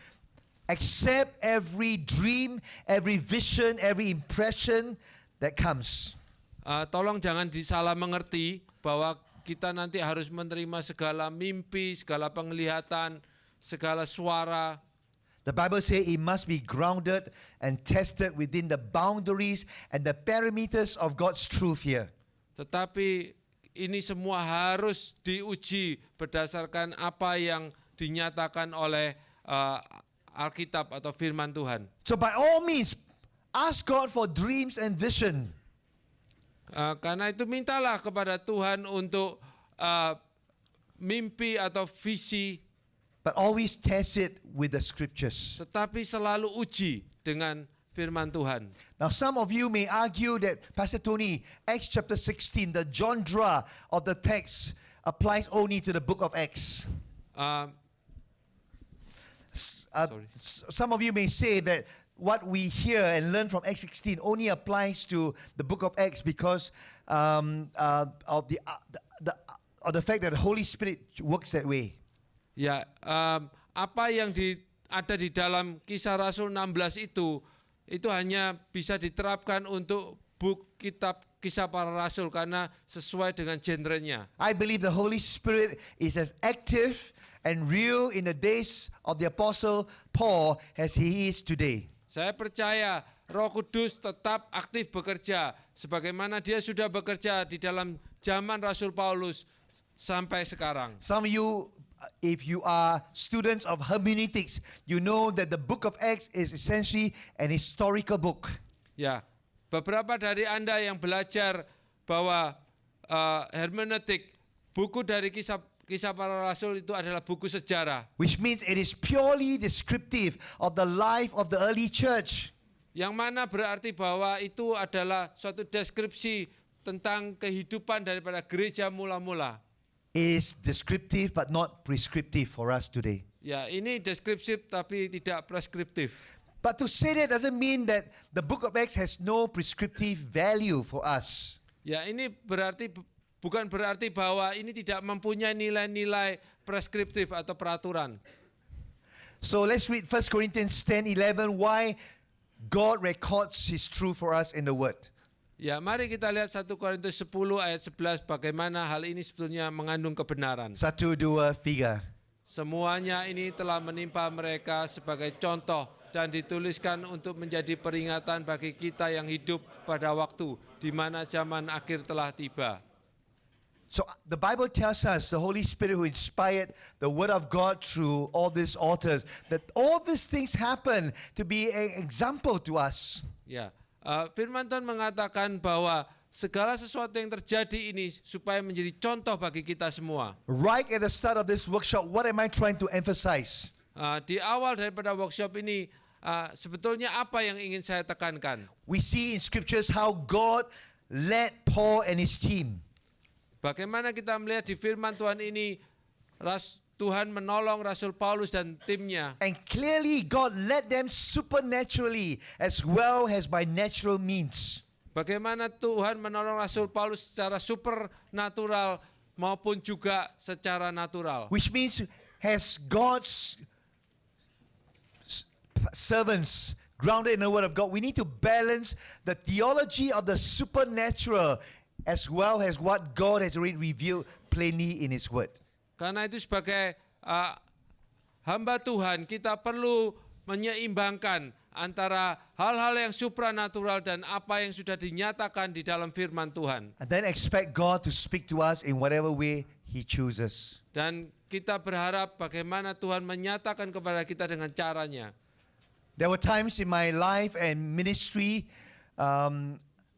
accept every dream, every vision, every impression that comes. Tolong jangan disalah mengerti bahwa kita nanti harus menerima segala mimpi, segala penglihatan, segala suara. The Bible says it must be grounded and tested within the boundaries and the parameters of God's truth here. Tetapi ini semua harus diuji berdasarkan apa yang dinyatakan oleh Alkitab atau firman Tuhan. So by all means, ask God for dreams and vision. Karena itu mintalah kepada Tuhan untuk mimpi atau visi. But always test it with the scriptures. Tetapi selalu uji dengan firman Tuhan. Now some of you may argue that, Pastor Tony, Acts chapter 16, the genre of the text applies only to the book of Acts. Some of you may say that what we hear and learn from Acts 16 only applies to the book of Acts because of the fact that the Holy Spirit works that way. Ya, apa yang ada di dalam Kisah Rasul 16 itu hanya bisa diterapkan untuk kitab Kisah Para Rasul karena sesuai dengan genrenya. I believe the Holy Spirit is as active and real in the days of the Apostle Paul as he is today. Saya percaya Roh Kudus tetap aktif bekerja sebagaimana dia sudah bekerja di dalam zaman Rasul Paulus sampai sekarang. Some of you, if you are students of hermeneutics, you know that the book of Acts is essentially an historical book. Ya, beberapa dari Anda yang belajar bahwa hermeneutik, buku dari kisah para rasul itu adalah buku sejarah. Which means it is purely descriptive of the life of the early church. Yang mana berarti bahwa itu adalah suatu deskripsi tentang kehidupan daripada gereja mula-mula. Is descriptive but not prescriptive for us today. Ya, ini deskriptif tapi tidak preskriptif. But to say that doesn't mean that the book of Acts has no prescriptive value for us. Ya, ini bukan berarti bahwa ini tidak mempunyai nilai-nilai preskriptif atau peraturan. So let's read 1 Corinthians 10:11 why God records his truth for us in the word. Ya, mari kita lihat 1 Korintus 10 ayat 11 bagaimana hal ini sebetulnya mengandung kebenaran. 1, 2, 3. Semuanya ini telah menimpa mereka sebagai contoh dan dituliskan untuk menjadi peringatan bagi kita yang hidup pada waktu di mana zaman akhir telah tiba. So the Bible tells us, the Holy Spirit who inspired the word of God through all these authors, that all these things happen to be an example to us. Ya, firman Tuhan mengatakan bahwa segala sesuatu yang terjadi ini supaya menjadi contoh bagi kita semua. Right at the start of this workshop, what am I trying to emphasize? Di awal daripada workshop ini, sebetulnya apa yang ingin saya tekankan? We see in scriptures how God led Paul and his team. Bagaimana kita melihat di firman Tuhan ini, Tuhan menolong Rasul Paulus dan timnya. And clearly God led them supernaturally as well as by natural means. Bagaimana Tuhan menolong Rasul Paulus secara supernatural maupun juga secara natural. Which means as God's servants grounded in the word of God, we need to balance the theology of the supernatural as well as what God has already revealed plainly in his word. Karena itu sebagai hamba Tuhan kita perlu menyeimbangkan antara hal-hal yang supranatural dan apa yang sudah dinyatakan di dalam firman Tuhan. And then expect God to speak to us in whatever way he chooses. Dan kita berharap bagaimana Tuhan menyatakan kepada kita dengan caranya. There were times in my life and ministry,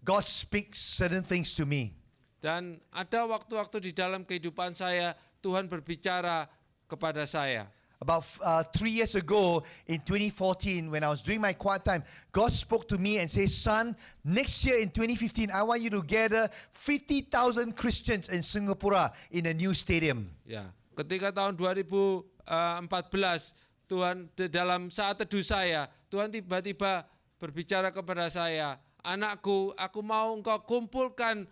God speaks certain things to me. Dan ada waktu-waktu di dalam kehidupan saya, Tuhan berbicara kepada saya. About 3 years ago, in 2014, when I was doing my quiet time, God spoke to me and said, son, next year in 2015, I want you to gather 50,000 Christians in Singapore in a new stadium. Ya, ketika tahun 2014, Tuhan dalam saat teduh saya, Tuhan tiba-tiba berbicara kepada saya, anakku, aku mau engkau kumpulkan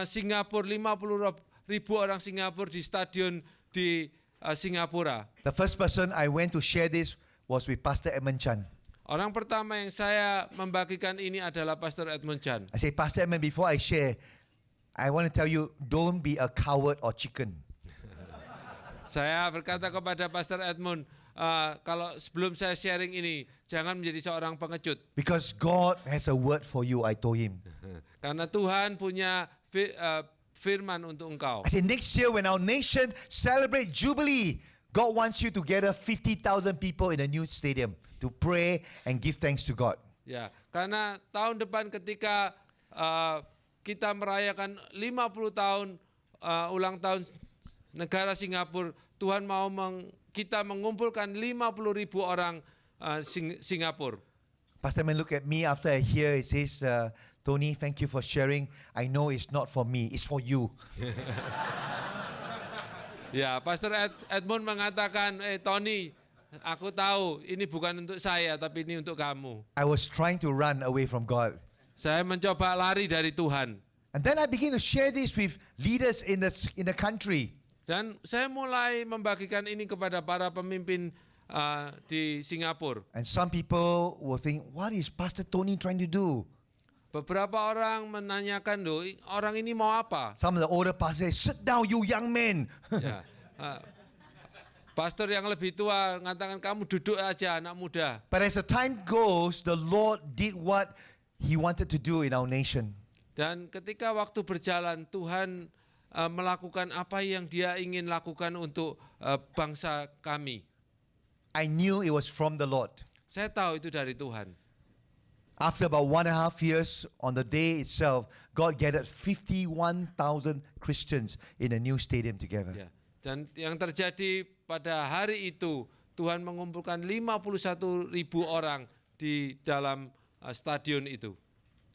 Singapura, 50.000 orang Singapura di stadion di Singapura. The first person I went to share this was with Pastor Edmund Chan. Orang pertama yang saya membagikan ini adalah Pastor Edmund Chan. I say, Pastor Edmund, before I share, I want to tell you, don't be a coward or chicken. Saya berkata kepada Pastor Edmund, kalau sebelum saya sharing ini, jangan menjadi seorang pengecut. Because God has a word for you, I told him. Karena Tuhan punya firman untuk engkau. I said, next year when our nation celebrate Jubilee, God wants you to gather 50,000 people in a new stadium to pray and give thanks to God. Ya, karena tahun depan ketika kita merayakan 50 tahun ulang tahun negara Singapura, Tuhan mau kita mengumpulkan 50.000 orang Singapura. Pastor Man look at me after I hear, he says, Tony, thank you for sharing. I know it's not for me, it's for you. Ya, Pastor Edmund mengatakan, Tony, aku tahu ini bukan untuk saya, tapi ini untuk kamu. I was trying to run away from God. Saya mencoba lari dari Tuhan. And then I begin to share this with leaders in the country. Dan saya mulai membagikan ini kepada para pemimpin di Singapura. And some people will think, what is Pastor Tony trying to do? Beberapa orang menanyakan, loh, orang ini mau apa? Some of the older pastors say, sit down, you young men. Ya, pastor yang lebih tua mengatakan, kamu duduk aja anak muda. But as the time goes, the Lord did what He wanted to do in our nation. Dan ketika waktu berjalan, Tuhan melakukan apa yang Dia ingin lakukan untuk bangsa kami. I knew it was from the Lord. Saya tahu itu dari Tuhan. After about 1.5 years, on the day itself, God gathered 51,000 Christians in a new stadium together. Ya. Dan yang terjadi pada hari itu, Tuhan mengumpulkan 51.000 orang di dalam stadion itu.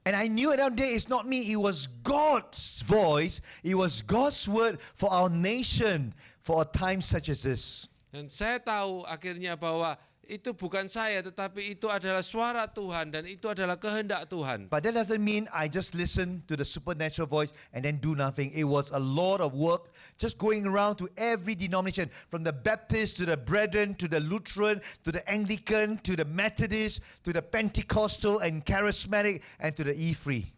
And I knew at that day it's not me, it was God's voice, it was God's word for our nation for a time such as this. Dan saya tahu akhirnya bahwa itu bukan saya, tetapi itu adalah suara Tuhan dan itu adalah kehendak Tuhan. But that doesn't mean I just listen to the supernatural voice and then do nothing. It was a lot of work, just going around to every denomination, from the Baptist to the Brethren to the Lutheran to the Anglican to the Methodist to the Pentecostal and Charismatic and to the E-Free.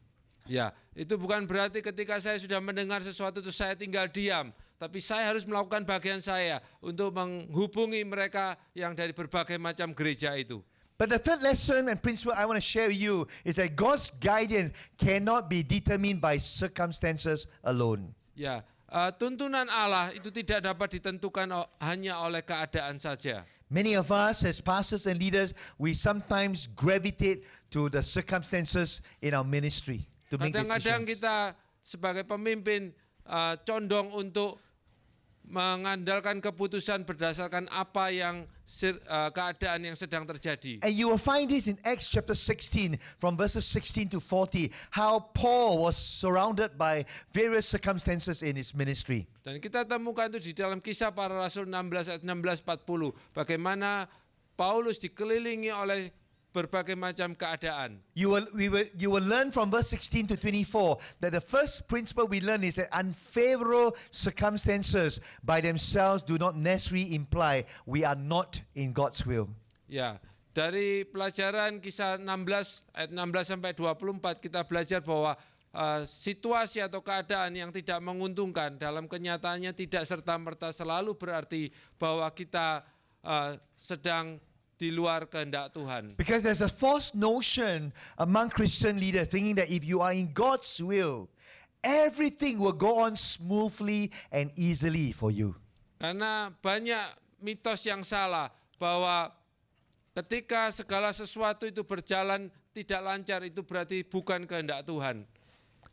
Ya, itu bukan berarti ketika saya sudah mendengar sesuatu itu saya tinggal diam. Tapi saya harus melakukan bagian saya untuk menghubungi mereka yang dari berbagai macam gereja itu. But the third lesson and principle I want to share with you is that God's guidance cannot be determined by circumstances alone. Ya, tuntunan Allah itu tidak dapat ditentukan hanya oleh keadaan saja. Many of us as pastors and leaders, we sometimes gravitate to the circumstances in our ministry to make Kadang-kadang decisions. kita sebagai pemimpin condong untuk mengandalkan keputusan berdasarkan apa yang keadaan yang sedang terjadi. And you will find this in Acts chapter 16 from verses 16 to 40, how Paul was surrounded by various circumstances in his ministry. Dan kita temukan itu di dalam Kisah Para Rasul 16 ayat 16-40, bagaimana Paulus dikelilingi oleh berbagai macam keadaan. You will learn from verse 16 to 24 that the first principle we learn is that unfavorable circumstances by themselves do not necessarily imply we are not in God's will. Ya, dari pelajaran Kisah 16 ayat 16 sampai 24 kita belajar bahwa situasi atau keadaan yang tidak menguntungkan dalam kenyataannya tidak serta-merta selalu berarti bahwa kita sedang di luar kehendak Tuhan. Because there's a false notion among Christian leaders thinking that if you are in God's will, everything will go on smoothly and easily for you. Karena banyak mitos yang salah bahwa ketika segala sesuatu itu berjalan tidak lancar itu berarti bukan kehendak Tuhan.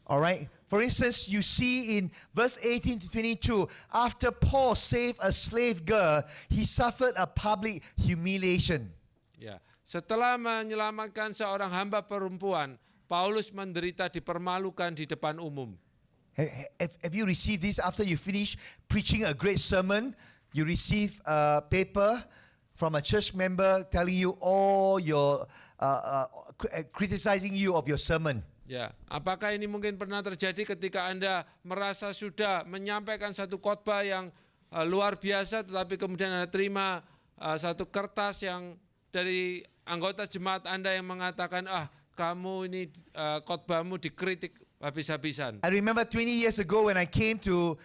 Alright? For instance, you see in verse 18 to 22, after Paul saved a slave girl, he suffered a public humiliation. Ya, setelah menyelamatkan seorang hamba perempuan, Paulus menderita dipermalukan di depan umum. Have you received this after you finish preaching a great sermon? You receive a paper from a church member telling you all your, criticizing you of your sermon. Ya, apakah ini mungkin pernah terjadi ketika Anda merasa sudah menyampaikan satu khotbah yang luar biasa, tetapi kemudian Anda terima satu kertas yang dari anggota jemaat Anda yang mengatakan, kamu ini khotbahmu dikritik habis-habisan. I remember 20 years ago when I came to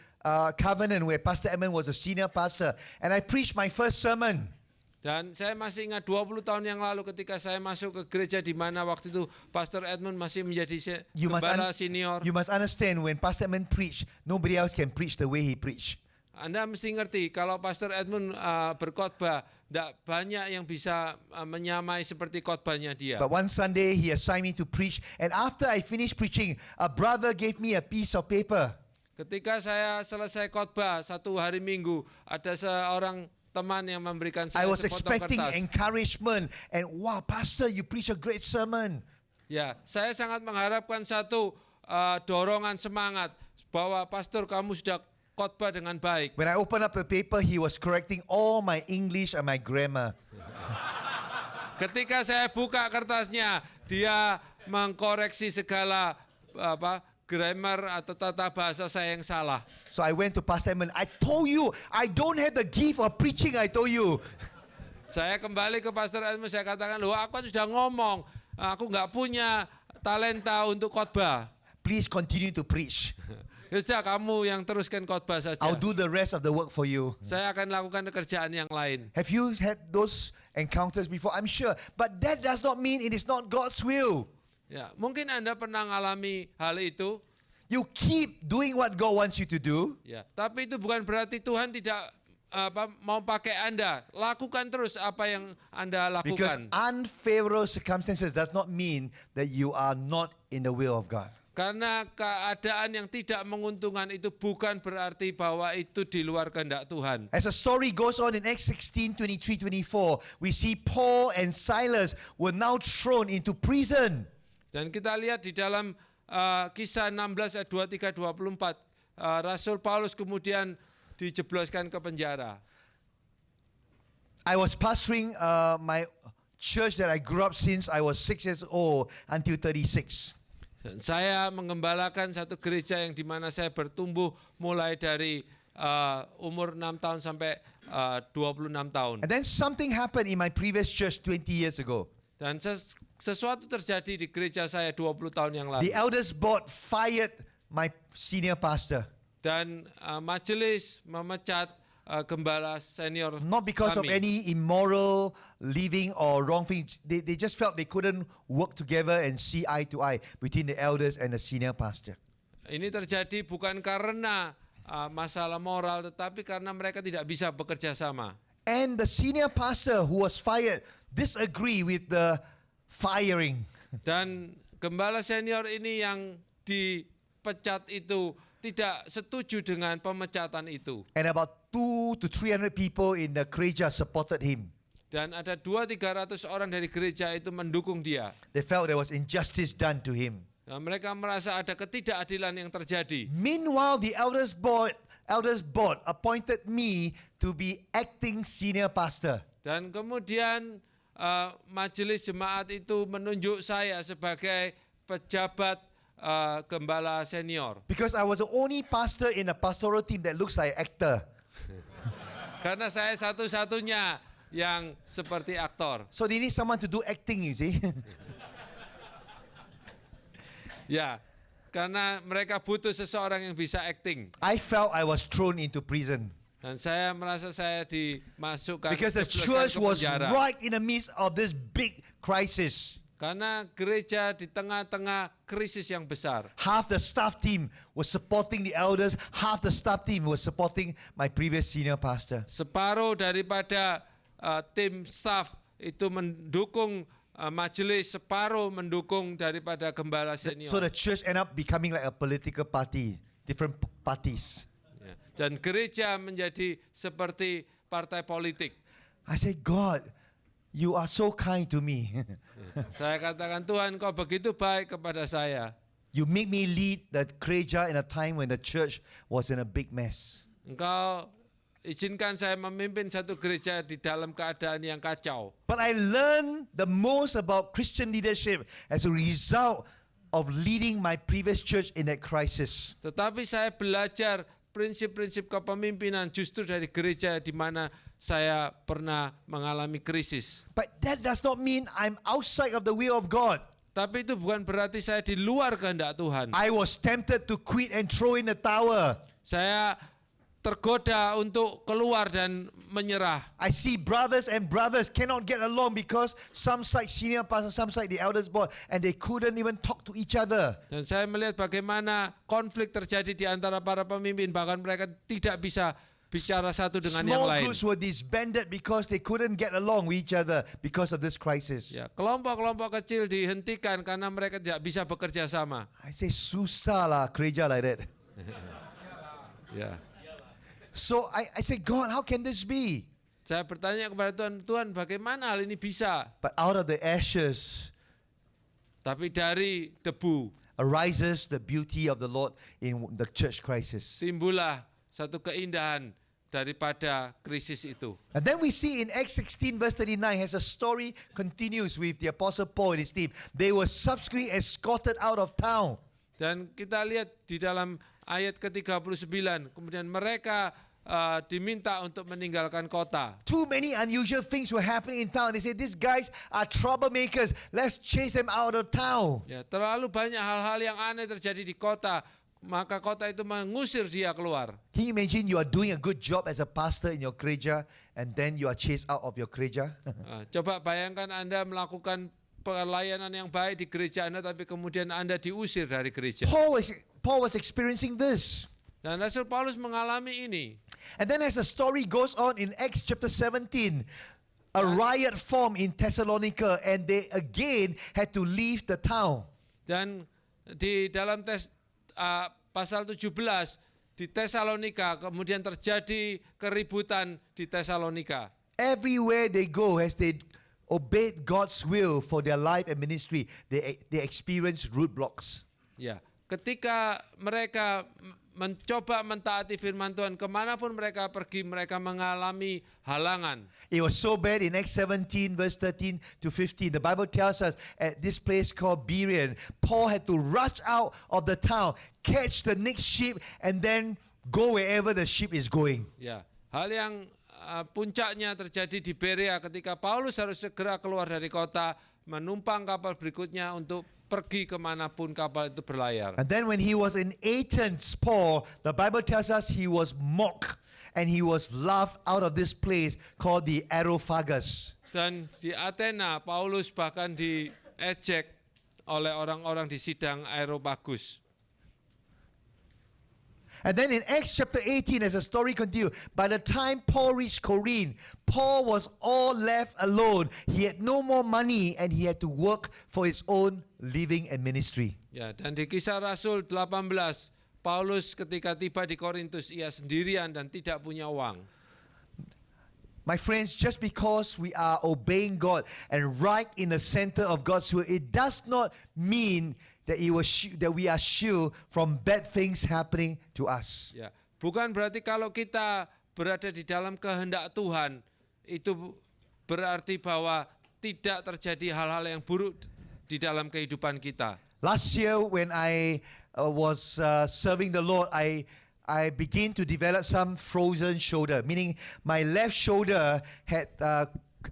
Covenant where Pastor Edmund was a senior pastor and I preached my first sermon. Dan saya masih ingat 20 tahun yang lalu ketika saya masuk ke gereja di mana waktu itu Pastor Edmund masih menjadi gembala senior. You must understand when Pastor Edmund preach, nobody else can preach the way he preach. Anda mesti ngerti kalau Pastor Edmund berkhotbah, tidak banyak yang bisa menyamai seperti khotbahnya dia. But one Sunday he assigned me to preach, and after I finished preaching, a brother gave me a piece of paper. Ketika saya selesai khotbah satu hari Minggu, ada seorang teman yang memberikan saya I was sepotong expecting kertas. encouragement and wow, Pastor, you preach a great sermon. Ya, saya sangat mengharapkan satu dorongan semangat bahwa pastor kamu sudah khotbah dengan baik. When I opened up the paper, he was correcting all my English and my grammar. Ketika saya buka kertasnya, dia mengkoreksi segala grammar atau tata bahasa saya yang salah. So I went to Pastor Edmund. I told you, I don't have the gift of preaching, I told you. Saya kembali ke Pastor Edmund, saya katakan, loh aku kan sudah ngomong, aku nggak punya talenta untuk khotbah. Please continue to preach. Ya sudah, kamu yang teruskan khotbah saja. I'll do the rest of the work for you. Saya akan lakukan pekerjaan yang lain. Have you had those encounters before? I'm sure. But that does not mean it is not God's will. Ya, mungkin Anda pernah mengalami hal itu. You keep doing what God wants you to do. Ya, tapi itu bukan berarti Tuhan tidak mau pakai Anda. Lakukan terus apa yang Anda Because lakukan. unfavorable circumstances does not mean that you are not in the will of God. Karena keadaan yang tidak menguntungkan itu bukan berarti bahwa itu di luar kehendak Tuhan. As a story goes on in Acts 16, 23, 24, we see Paul and Silas were now thrown into prison. Dan kita lihat di dalam kisah 16 ayat 23, 24, Rasul Paulus kemudian dijebloskan ke penjara. I was pastoring my church that I grew up since I was 6 years old until 36. Dan saya mengembalakan satu gereja yang dimana saya bertumbuh mulai dari umur 6 tahun sampai 26 tahun. And then something happened in my previous church 20 years ago. Dan sesuatu terjadi di gereja saya 20 tahun yang lalu. The elders board fired my senior pastor. Dan majelis memecat gembala senior Not because of kami. any immoral living or wrong things. They just felt they couldn't work together and see eye to eye between the elders and the senior pastor. Ini terjadi bukan karena masalah moral, tetapi karena mereka tidak bisa bekerja sama. And the senior pastor who was fired disagree with the firing. Dan gembala senior ini yang dipecat itu tidak setuju dengan pemecatan itu. And about 200 to 300 people in the gereja supported him. Dan ada 200-300 orang dari gereja itu mendukung dia. They felt there was injustice done to him. Nah, mereka merasa ada ketidakadilan yang terjadi. Meanwhile, the elders board appointed me to be acting senior pastor. Dan kemudian majelis jemaat itu menunjuk saya sebagai pejabat gembala senior. Because I was the only pastor in a pastoral team that looks like an actor. Karena saya satu-satunya yang seperti aktor. So they need someone to do acting, you see. Ya, karena mereka butuh seseorang yang bisa acting. I felt I was thrown into prison. Dan saya merasa saya dimasukkan Because the dijebloskan church ke was penjara. right in the midst of this big crisis. Karena gereja di tengah-tengah krisis yang besar. Half the staff team was supporting the elders, half the staff team was supporting my previous senior pastor. Separuh daripada tim staff itu mendukung majelis, separuh mendukung daripada gembala senior. So the church ended up becoming like a political party, different parties. Ya. Dan gereja menjadi seperti partai politik. I said, God, you are so kind to me. Saya katakan, Tuhan, kau begitu baik kepada saya. You make me lead the gereja in a time when the church was in a big mess. Engkau izinkan saya memimpin satu gereja di dalam keadaan yang kacau. But I learned the most about Christian leadership as a result of leading my previous church in that crisis. Tetapi saya belajar prinsip-prinsip kepemimpinan justru dari gereja di mana saya pernah mengalami krisis. But that does not mean I'm outside of the will of God. Tapi itu bukan berarti saya di luar kehendak Tuhan. I was tempted to quit and throw in the towel. Saya tergoda untuk keluar dan menyerah. I see brothers cannot get along because some side senior pastor, some side the elders board, and they couldn't even talk to each other. Dan saya melihat bagaimana konflik terjadi di antara para pemimpin, bahkan mereka tidak bisa bicara satu dengan yang Small lain. groups were disbanded because they couldn't get along with each other because of this crisis. Ya, kelompok-kelompok kecil dihentikan karena mereka tidak bisa bekerja sama. I say susah lah gereja like that. Ya. So I say, God, how can this be? Saya bertanya kepada Tuhan, Tuhan bagaimana hal ini bisa? But out of the ashes Tapi dari debu arises the beauty of the Lord in the church crisis. timbullah satu keindahan daripada krisis itu. And then we see in Acts 16 verse 39 as the story continues with the Apostle Paul and his team. They were subsequently escorted out of town. Dan kita lihat di dalam ayat ke-39, kemudian mereka diminta untuk meninggalkan kota. Too many unusual things were happening in town. They said, these guys are troublemakers. Let's chase them out of town. Ya, terlalu banyak hal-hal yang aneh terjadi di kota, maka kota itu mengusir dia keluar. Can you imagine you are doing a good job as a pastor in your gereja and then you are chased out of your gereja? Coba bayangkan Anda melakukan pelayanan yang baik di gereja Anda, tapi kemudian Anda diusir dari gereja. Paul was experiencing this. Dan Rasul Paulus mengalami ini. And then as the story goes on in Acts chapter 17, a riot formed in Thessalonica and they again had to leave the town. Dan di dalam pasal 17 di Tesalonika kemudian terjadi keributan di Tesalonika. Everywhere they go, as they obeyed God's will for their life and ministry, they experienced roadblocks. Ya, ketika mereka mencoba mentaati firman Tuhan, kemanapun mereka pergi, mereka mengalami halangan. It was so bad in Acts 17 verse 13 to 15. The Bible tells us at this place called Berean, Paul had to rush out of the town, catch the next ship, and then go wherever the ship is going. Ya, hal yang puncaknya terjadi di Berea ketika Paulus harus segera keluar dari kota, menumpang kapal berikutnya untuk pergi kemanapun kapal itu berlayar. And then when he was in Athens, Paul, the Bible tells us he was mocked and he was laughed out of this place called the Areopagus. Dan di Athena, Paulus bahkan diejek oleh orang-orang di sidang Areopagus. And then in Acts chapter 18, as the story continues, by the time Paul reached Corinth, Paul was all left alone. He had no more money and he had to work for his own living and ministry. Ya, dan di Kisah Rasul 18, Paulus ketika tiba di Korintus, ia sendirian dan tidak punya uang. My friends, just because we are obeying God and right in the center of God's will, it does not mean that we are shielded from bad things happening to us. Ya, bukan berarti kalau kita berada di dalam kehendak Tuhan, itu berarti bahwa tidak terjadi hal-hal yang buruk di dalam kehidupan kita. Last year when I was serving the Lord, I began to develop some frozen shoulder, meaning my left shoulder had,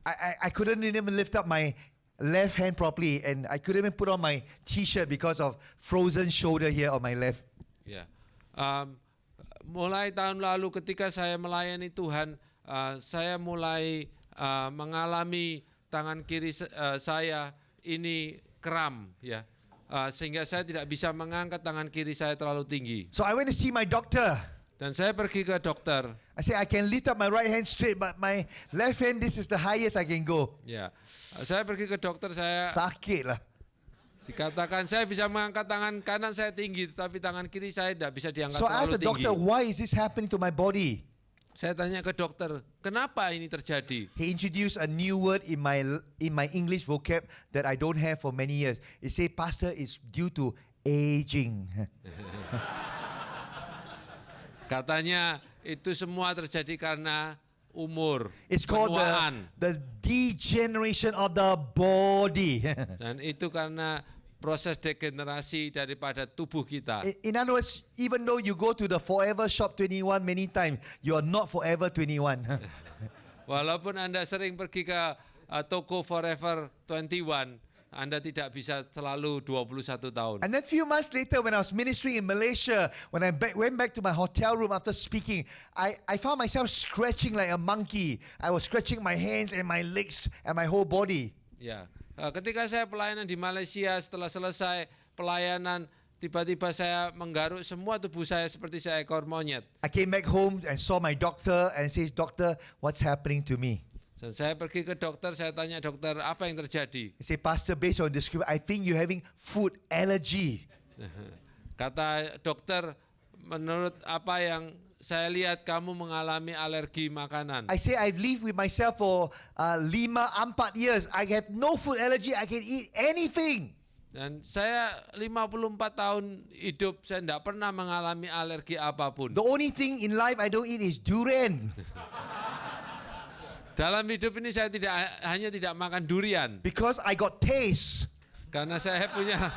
I couldn't even lift up my left hand properly, and I couldn't even put on my t-shirt because of frozen shoulder here on my left. Ya, mulai tahun lalu ketika saya melayani Tuhan, saya mulai mengalami tangan kiri saya ini kram, ya, sehingga saya tidak bisa mengangkat tangan kiri saya terlalu tinggi. So I went to see my doctor. Dan saya pergi ke dokter. I said I can lift up my right hand straight, but my left hand, this is the highest I can go. Ya, saya pergi ke dokter, saya Sakit lah. dikatakan saya bisa mengangkat tangan kanan saya tinggi, tetapi tangan kiri saya tidak bisa diangkat So I asked terlalu the tinggi. doctor, why is this happening to my body? Saya tanya ke dokter, kenapa ini terjadi? He introduced a new word in my English vocab that I don't have for many years. He said, Pastor, it's due to aging. Katanya itu semua terjadi karena umur, It's called penuaan. the degeneration of the body. Dan itu karena proses degenerasi daripada tubuh kita. In other words, even though you go to the Forever Shop 21 many times, you are not forever 21. Walaupun Anda sering pergi ke toko Forever 21, Anda tidak bisa selalu 21 tahun. And then few months later, when I was ministering in Malaysia, when I went back to my hotel room after speaking, I found myself scratching like a monkey. I was scratching my hands and my legs and my whole body. Ya, ketika saya pelayanan di Malaysia, setelah selesai pelayanan, tiba-tiba saya menggaruk semua tubuh saya seperti seekor monyet. I came back home and saw my doctor and says, Doctor, what's happening to me? Dan saya pergi ke dokter, saya tanya dokter, apa yang terjadi? He said, Pastor, based on description, I think you're having food allergy. Kata dokter, menurut apa yang saya lihat kamu mengalami alergi makanan. I say I've lived with myself for 4 years. I have no food allergy. I can eat anything. Dan saya 54 tahun hidup, saya tidak pernah mengalami alergi apapun. The only thing in life I don't eat is durian. Dalam hidup ini saya hanya tidak makan durian. Because I got taste. Karena saya punya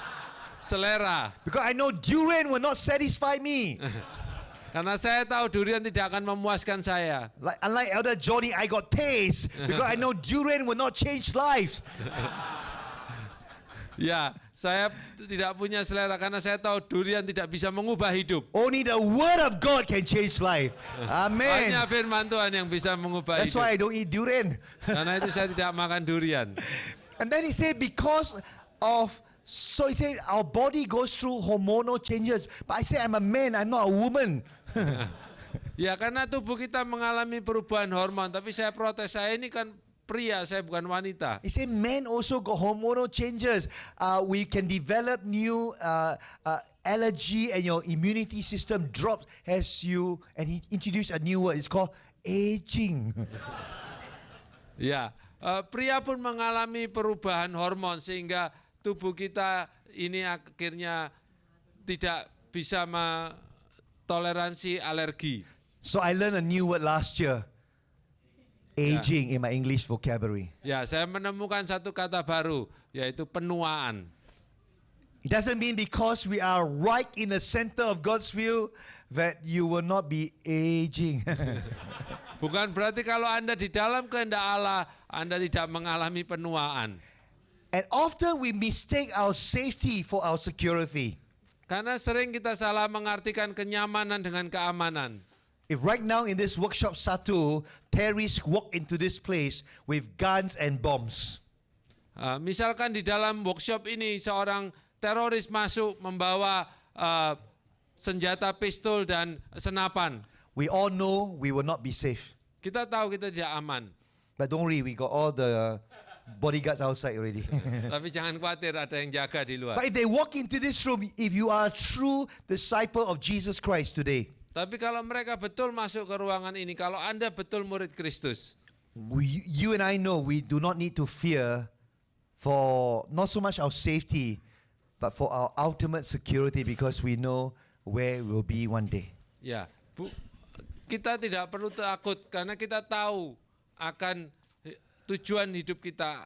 selera. Because I know durian will not satisfy me. Karena saya tahu durian tidak akan memuaskan saya. Like unlike Elder Johnny, I got taste because I know durian will not change lives. Ya, saya tidak punya selera karena saya tahu durian tidak bisa mengubah hidup. Only the word of God can change life. Amen. Hanya firman Tuhan yang bisa mengubah That's hidup. why I don't eat durian. Karena itu saya tidak makan durian. And then he said because of, so he said our body goes through hormonal changes. But I say I'm a man, I'm not a woman. Ya, karena tubuh kita mengalami perubahan hormon, tapi saya protes, saya ini kan pria, saya bukan wanita. He said men also got hormonal changes. We can develop new allergy and your immunity system drops as you, and he introduced a new word. It's called aging. Ya, pria pun mengalami perubahan hormon sehingga tubuh kita ini akhirnya tidak bisa toleransi alergi. So I learned a new word last year. Aging in my English vocabulary. Ya, saya menemukan satu kata baru, yaitu penuaan. It doesn't mean because we are right in the center of God's will that you will not be aging. Bukan berarti kalau Anda di dalam kehendak Allah, Anda tidak mengalami penuaan. And often we mistake our safety for our security. Karena sering kita salah mengartikan kenyamanan dengan keamanan. If right now in this workshop satu, terrorists walk into this place with guns and bombs. Misalkan di dalam workshop ini seorang teroris masuk membawa senjata pistol dan senapan. We all know we will not be safe. Kita tahu kita tidak aman. But don't worry, we got all the bodyguards outside already. Tapi jangan khawatir, ada yang jaga di luar. But if they walk into this room, if you are a true disciple of Jesus Christ today, Tapi kalau mereka betul masuk ke ruangan ini, kalau Anda betul murid Kristus, you and I know we do not need to fear for not so much our safety, but for our ultimate security because we know where we'll be one day. ya, kita tidak perlu takut karena kita tahu akan tujuan hidup kita,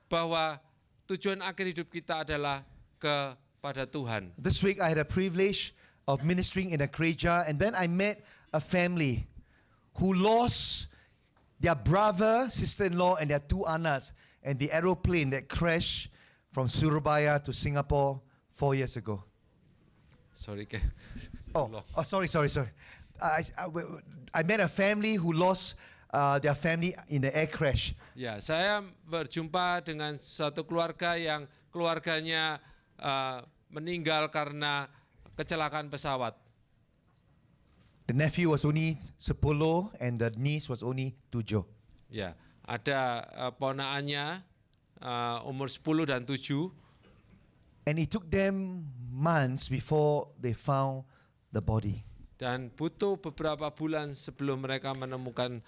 bahwa tujuan akhir hidup kita adalah kepada Tuhan. This week I had a privilege of ministering in a gereja, and then I met a family who lost their brother, sister-in-law, and their two anas, and the aeroplane that crashed from Surabaya to Singapore 4 years ago. Sorry, Sorry. I met a family who lost their family in the air crash. Ya, saya berjumpa dengan satu keluarga yang keluarganya meninggal karena kecelakaan pesawat. The nephew was only 10 and the niece was only 7. Ya, ada ponakannya umur 10 dan 7. And it took them months before they found the body. Dan butuh beberapa bulan sebelum mereka menemukan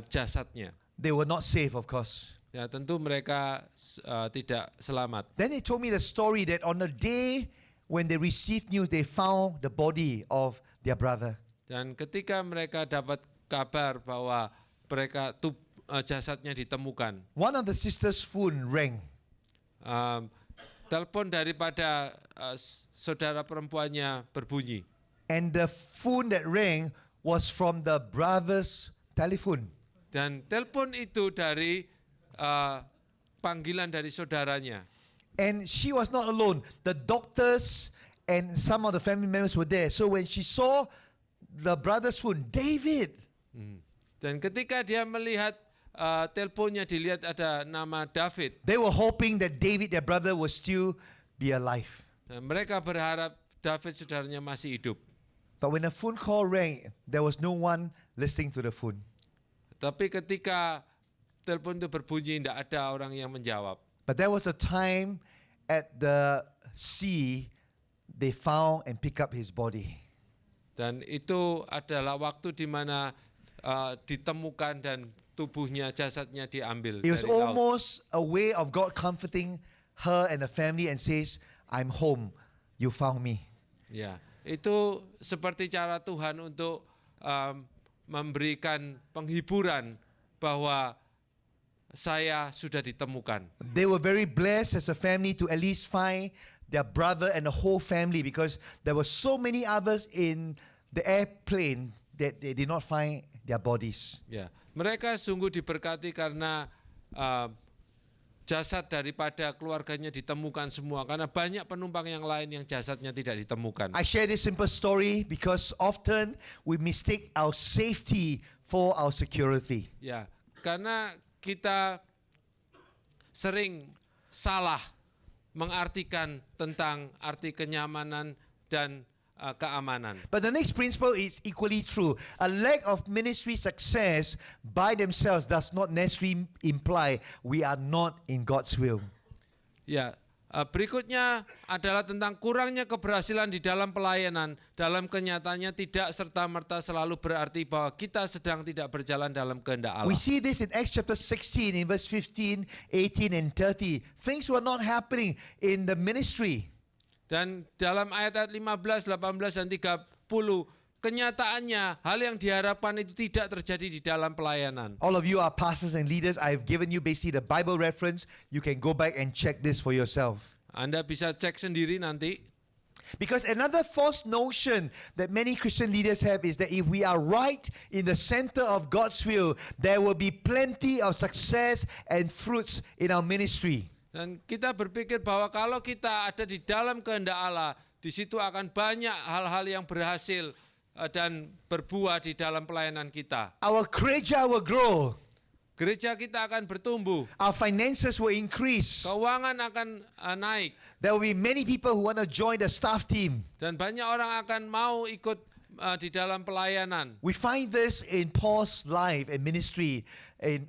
jasadnya. They were not safe, of course. Ya, tentu mereka tidak selamat. Then they told me the story that on the day when they received news, they found the body of their brother. Dan ketika mereka dapat kabar bahwa mereka jasadnya ditemukan, One of the sisters' phone rang. telepon daripada saudara perempuannya berbunyi. And the phone that rang was from the brother's telephone. Dan telepon itu dari panggilan dari saudaranya. And she was not alone. The doctors and some of the family members were there. So when she saw the brother's phone, David. Dan ketika dia melihat teleponnya, dilihat ada nama David. They were hoping that David, their brother, would still be alive. Dan mereka berharap David saudaranya masih hidup. But when the phone call rang, there was no one listening to the phone. Tapi ketika telepon itu berbunyi, tidak ada orang yang menjawab. But there was a time at the sea, they found and picked up his body. Dan itu adalah waktu di mana ditemukan dan tubuhnya, jasadnya diambil It was dari laut. almost a way of God comforting her and the family and says, I'm home, you found me. Ya, itu seperti cara Tuhan untuk memberikan penghiburan bahwa saya sudah ditemukan. They were very blessed as a family to at least find their brother and the whole family because there were so many others in the airplane that they did not find their bodies. Ya, mereka sungguh diberkati karena jasad daripada keluarganya ditemukan semua karena banyak penumpang yang lain yang jasadnya tidak ditemukan. I share this simple story because often we mistake our safety for our security. Ya, karena kita sering salah mengartikan tentang arti kenyamanan dan keamanan. But the next principle is equally true. A lack of ministry success by themselves does not necessarily imply we are not in God's will. Ya, berikutnya adalah tentang kurangnya keberhasilan di dalam pelayanan. Dalam kenyataannya tidak serta-merta selalu berarti bahwa kita sedang tidak berjalan dalam kehendak Allah. We see this in Acts chapter 16 in verse 15, 18 and 30. Things were not happening in the ministry. Dan dalam ayat-ayat 15, 18, dan 30, kenyataannya hal yang diharapkan itu tidak terjadi di dalam pelayanan. All of you are pastors and leaders. I've given you basically the Bible reference. You can go back and check this for yourself. Anda bisa cek sendiri nanti. Because another false notion that many Christian leaders have is that if we are right in the center of God's will, there will be plenty of success and fruits in our ministry. Dan kita berpikir bahwa kalau kita ada di dalam kehendak Allah, di situ akan banyak hal-hal yang berhasil dan berbuah di dalam pelayanan kita. Our gereja will grow. Gereja kita akan bertumbuh. Our finances will increase. Keuangan akan naik. There will be many people who want to join the staff team. Dan banyak orang akan mau ikut di dalam pelayanan. We find this in Paul's life and ministry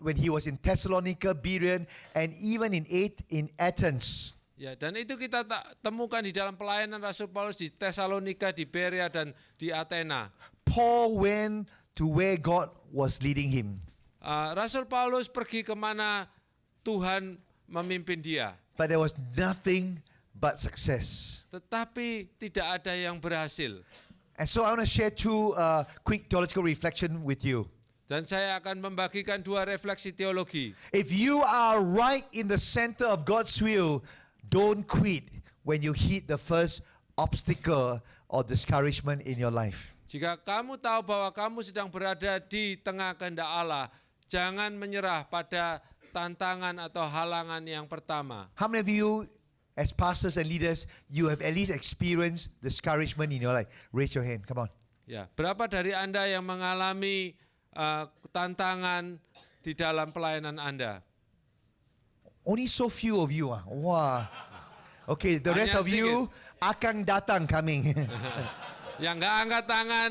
when he was in Thessalonica, Berean, and even in Athens. Ya, dan itu kita temukan di dalam pelayanan Rasul Paulus di Tesalonika, di Berea, dan di Athena. Paul went to where God was leading him. Rasul Paulus pergi kemana Tuhan memimpin dia. But there was nothing but success. Tetapi tidak ada yang berhasil. And so I want to share two quick theological reflection with you. Dan saya akan membagikan dua refleksi teologi. If you are right in the center of God's will, don't quit when you hit the first obstacle or discouragement in your life. Jika kamu tahu bahwa kamu sedang berada di tengah kehendak Allah, jangan menyerah pada tantangan atau halangan yang pertama. How many of you as pastors and leaders, you have at least experienced discouragement in your life? Raise your hand. Come on. Ya, berapa dari Anda yang mengalami tantangan di dalam pelayanan Anda? Only so few of you. Wow. Okay, the rest Hanya of you akan datang coming. Yang nggak angkat tangan,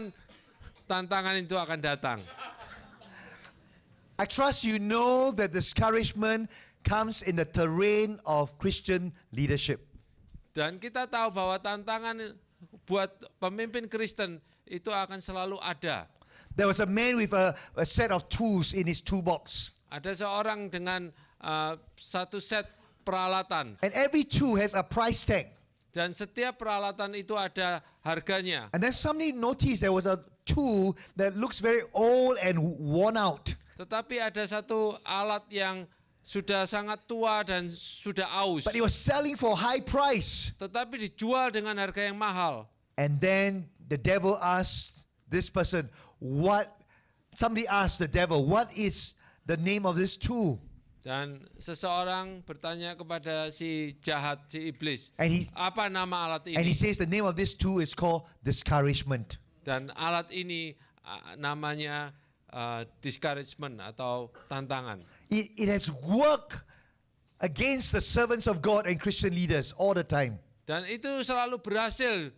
tantangan itu akan datang. I trust you know that discouragement comes in the terrain of Christian leadership. Dan kita tahu bahwa tantangan buat pemimpin Kristen itu akan selalu ada. There was a man with a set of tools in his toolbox. Ada seorang dengan satu set peralatan. And every tool has a price tag. Dan setiap peralatan itu ada harganya. And then somebody noticed there was a tool that looks very old and worn out. Tetapi ada satu alat yang sudah sangat tua dan sudah aus. But it was selling for a high price. Tetapi dijual dengan harga yang mahal. And then the devil asked this person, somebody asked the devil, what is the name of this tool? Dan seseorang bertanya kepada si jahat, si iblis, And he, apa nama alat and he ini? says the name of this tool is called discouragement. Dan alat ini namanya discouragement atau tantangan. It has worked against the servants of God and Christian leaders all the time. Dan itu selalu berhasil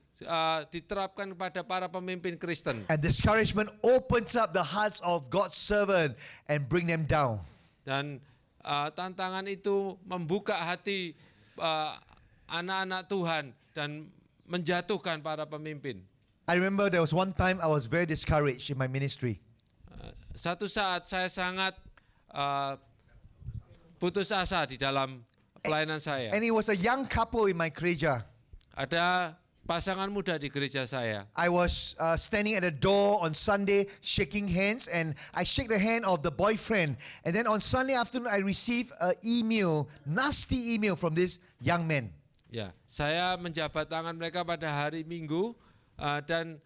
diterapkan kepada para pemimpin Kristen. And discouragement opens up the hearts of God's servant and bring them down. Dan tantangan itu membuka hati anak-anak Tuhan dan menjatuhkan para pemimpin. I remember there was one time I was very discouraged in my ministry. Satu saat saya sangat putus asa di dalam pelayanan saya. And it was a young couple in my gereja. Ada pasangan muda di gereja saya. I was standing at the door on Sunday shaking hands, and I shake the hand of the boyfriend. And then on Sunday afternoon I received an email, nasty email from this young man. Ya, saya menjabat tangan mereka pada hari Minggu dan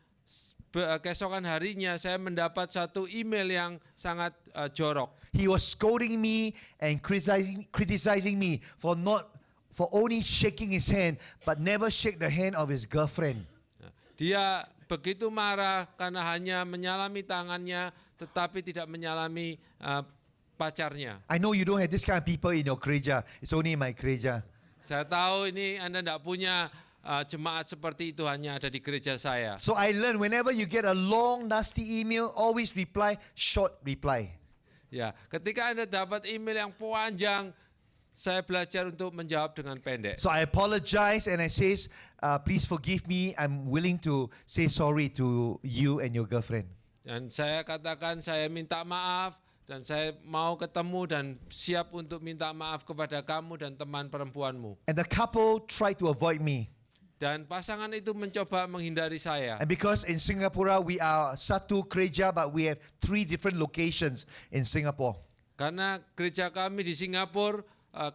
keesokan harinya saya mendapat satu email yang sangat jorok. He was scolding me and criticizing me for only shaking his hand, but never shake the hand of his girlfriend. Dia begitu marah karena hanya menyalami tangannya, tetapi tidak menyalami pacarnya. I know you don't have this kind of people in your gereja. It's only in my gereja. Saya tahu ini Anda tidak punya jemaat seperti itu, hanya ada di gereja saya. So I learned whenever you get a long, nasty email, always reply short reply. Ya, ketika Anda dapat email yang panjang, saya belajar untuk menjawab dengan pendek. So I apologize and I says, please forgive me. I'm willing to say sorry to you and your girlfriend. Dan saya katakan saya minta maaf dan saya mau ketemu dan siap untuk minta maaf kepada kamu dan teman perempuanmu. And the couple tried to avoid me. Dan pasangan itu mencoba menghindari saya. And because in Singapore we are satu gereja, but we have 3 different locations in Singapore. Karena gereja kami di Singapura,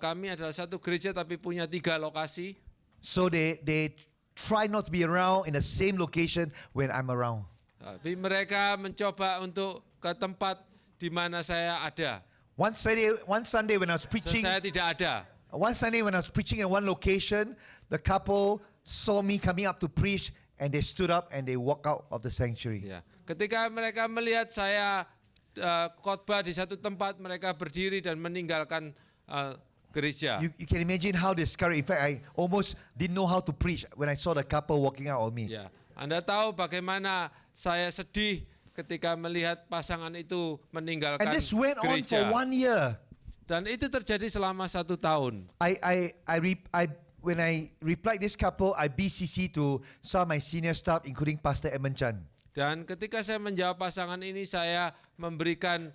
kami adalah satu gereja tapi punya 3 lokasi. So they try not to be around in the same location when I'm around. Tapi mereka mencoba untuk ke tempat di mana saya ada. One Sunday when I was preaching, Saya tidak ada. one Sunday when I was preaching in one location, the couple saw me coming up to preach, and they stood up and they walked out of the sanctuary. Ya. Ketika mereka melihat saya khotbah di satu tempat, mereka berdiri dan meninggalkan gereja. You can imagine how discouraged. In fact, I almost didn't know how to preach when I saw the couple walking out on me. Ya. Anda tahu bagaimana saya sedih ketika melihat pasangan itu meninggalkan And this went on for gereja. 1 year. Dan itu terjadi selama 1 tahun. When I replied this couple, I BCC to some of my senior staff, including Pastor Edmund Chan. Dan ketika saya menjawab pasangan ini, saya memberikan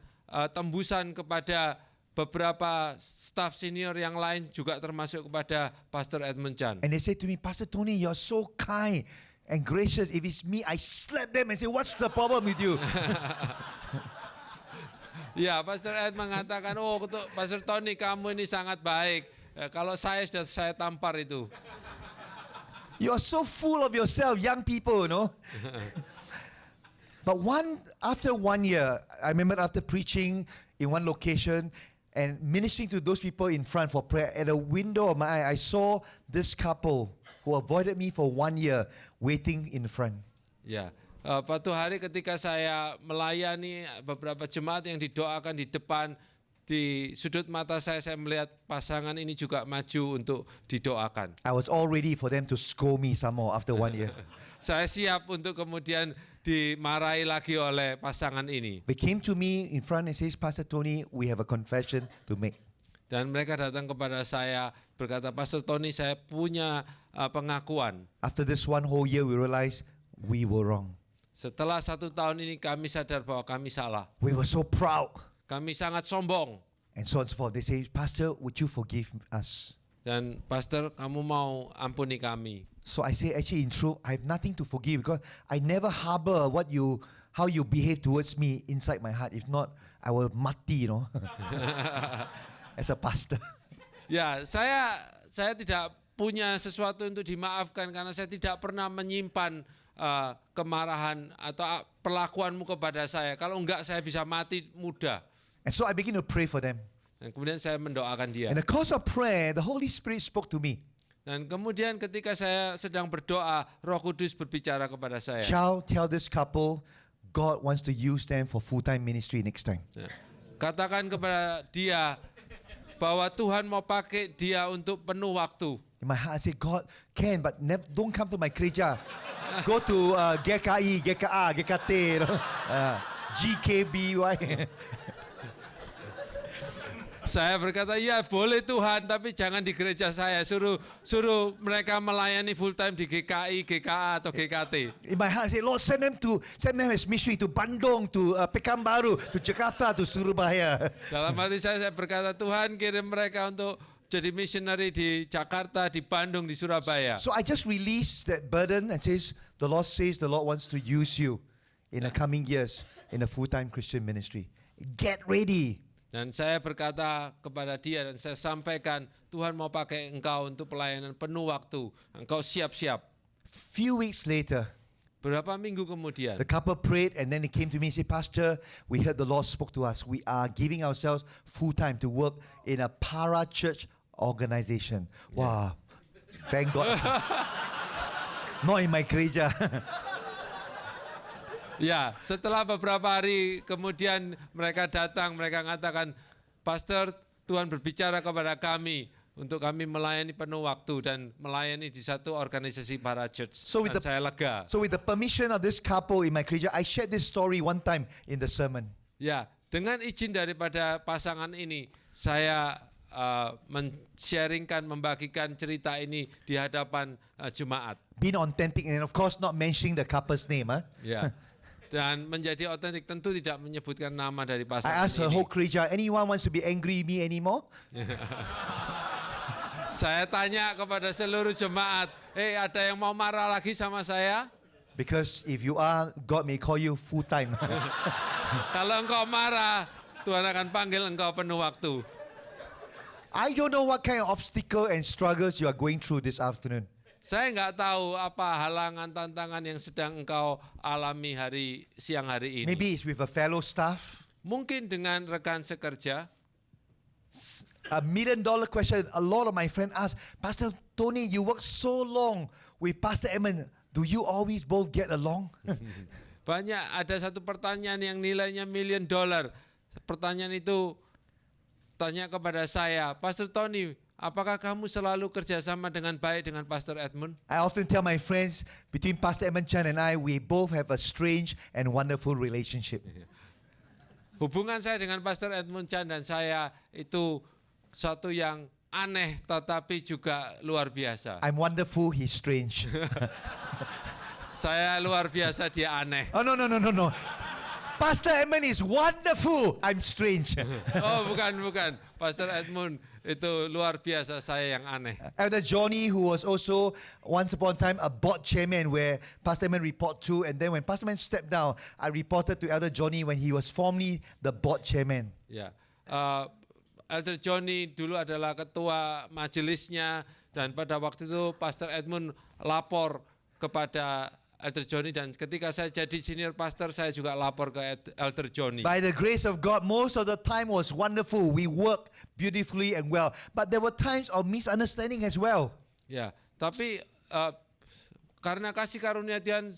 tembusan kepada beberapa staf senior yang lain, juga termasuk kepada Pastor Edmund Chan. And they said to me, Pastor Tony, you're so kind and gracious. If it's me, I slap them and say, what's the problem with you? Ya, Pastor Ed mengatakan, Pastor Tony, kamu ini sangat baik. Kalau saya sudah saya tampar itu. You're so full of yourself, young people, you know. But after 1 year, I remember after preaching in one location and ministering to those people in front for prayer, at a window of my eye, I saw this couple who avoided me for 1 year waiting in front. Ya, suatu hari ketika saya melayani beberapa jemaat yang didoakan di depan, di sudut mata saya melihat pasangan ini juga maju untuk didoakan. I was all ready for them to scold me some more after 1 year. Saya siap untuk kemudian dimarahi lagi oleh pasangan ini. They came to me in front and says, Pastor Tony, we have a confession to make. Dan mereka datang kepada saya berkata, Pastor Tony, saya punya pengakuan. After this 1 whole year, we realized we were wrong. Setelah 1 tahun ini kami sadar bahwa kami salah. We were so proud. Kami sangat sombong. And so on and so forth. They say, Pastor, would you forgive us? Dan Pastor, kamu mau ampuni kami. So I say, actually, in truth, I have nothing to forgive because I never harbor how you behave towards me inside my heart. If not, I will mati, you know, as a pastor. Ya, saya tidak punya sesuatu untuk dimaafkan karena saya tidak pernah menyimpan kemarahan atau perlakuanmu kepada saya. Kalau enggak, saya bisa mati muda. And so I begin to pray for them. Dan kemudian saya mendoakan dia. In the course of prayer, the Holy Spirit spoke to me. Dan kemudian ketika saya sedang berdoa, Roh Kudus berbicara kepada saya. Child, tell this couple, God wants to use them for full-time ministry next time. Ya. Katakan kepada dia bahwa Tuhan mau pakai dia untuk penuh waktu. In my heart, I say, God can, but don't come to my gereja. Go to GKI, GKA, GKT, you know? GKBY. Saya berkata, ya boleh Tuhan, tapi jangan di gereja saya. Suruh mereka melayani full time di GKI, GKA atau GKT. In my heart, I say, Lord, send them as missionary to Bandung, to Pekanbaru, to Jakarta, to Surabaya. Dalam hati saya berkata, Tuhan kirim mereka untuk jadi missionary di Jakarta, di Bandung, di Surabaya. So I just released that burden and says the Lord wants to use you in the coming years in a full-time Christian ministry. Get ready. Dan saya berkata kepada dia dan saya sampaikan, Tuhan mau pakai engkau untuk pelayanan penuh waktu. Engkau siap-siap. Few weeks later, Berapa minggu kemudian, the couple prayed and then they came to me and said, Pastor, we heard the Lord spoke to us. We are giving ourselves full time to work in a para church organization. Wow. Thank God. Not in my gereja. ya, setelah beberapa hari kemudian mereka datang, mereka mengatakan, Pastor, Tuhan berbicara kepada kami untuk kami melayani penuh waktu dan melayani di satu organisasi para church. So with Dan saya lega. So with the permission of this couple in my gereja, I shared this story one time in the sermon. Ya, dengan izin daripada pasangan ini, saya men-sharingkan, membagikan cerita ini di hadapan jemaat. Being authentic and of course not mentioning the couple's name. Huh? Ya. Dan menjadi otentik tentu tidak menyebutkan nama dari I pasangan asked her ini. whole gereja, anyone wants to be angry with me anymore? Saya tanya kepada seluruh jemaat, ada yang mau marah lagi sama saya? Because if you are, God may call you full time. Kalau engkau marah, Tuhan akan panggil engkau penuh waktu. I don't know what kind of obstacle and struggles you are going through this afternoon. Saya nggak tahu apa halangan, tantangan yang sedang engkau alami siang hari ini. Maybe it's with a fellow staff. Mungkin dengan rekan sekerja. $1 million question. A lot of my friends ask, Pastor Tony, you work so long with Pastor Edmund. Do you always both get along? Banyak, ada satu pertanyaan yang nilainya $1 million. Pertanyaan itu tanya kepada saya, Pastor Tony, apakah kamu selalu kerjasama dengan baik dengan Pastor Edmund? I often tell my friends, between Pastor Edmund Chan and I, we both have a strange and wonderful relationship. Hubungan saya dengan Pastor Edmund Chan dan saya itu suatu yang aneh tetapi juga luar biasa. I'm wonderful, he's strange. Saya luar biasa, dia aneh. Oh, no. Pastor Edmund is wonderful. I'm strange. Oh, bukan. Pastor Edmund itu luar biasa, saya yang aneh. Elder Johnny, who was also once upon a time a board chairman where Pastor Edmund report to, and then when Pastor Edmund stepped down, I reported to Elder Johnny when he was formerly the board chairman. Ya, Elder Johnny dulu adalah ketua majelisnya dan pada waktu itu Pastor Edmund lapor kepada Elder Johnny dan ketika saya jadi senior pastor saya juga lapor ke Elder Johnny. By the grace of God, most of the time was wonderful. We worked beautifully and well, but there were times of misunderstanding as well. Ya, tapi karena kasih karunia Tuhan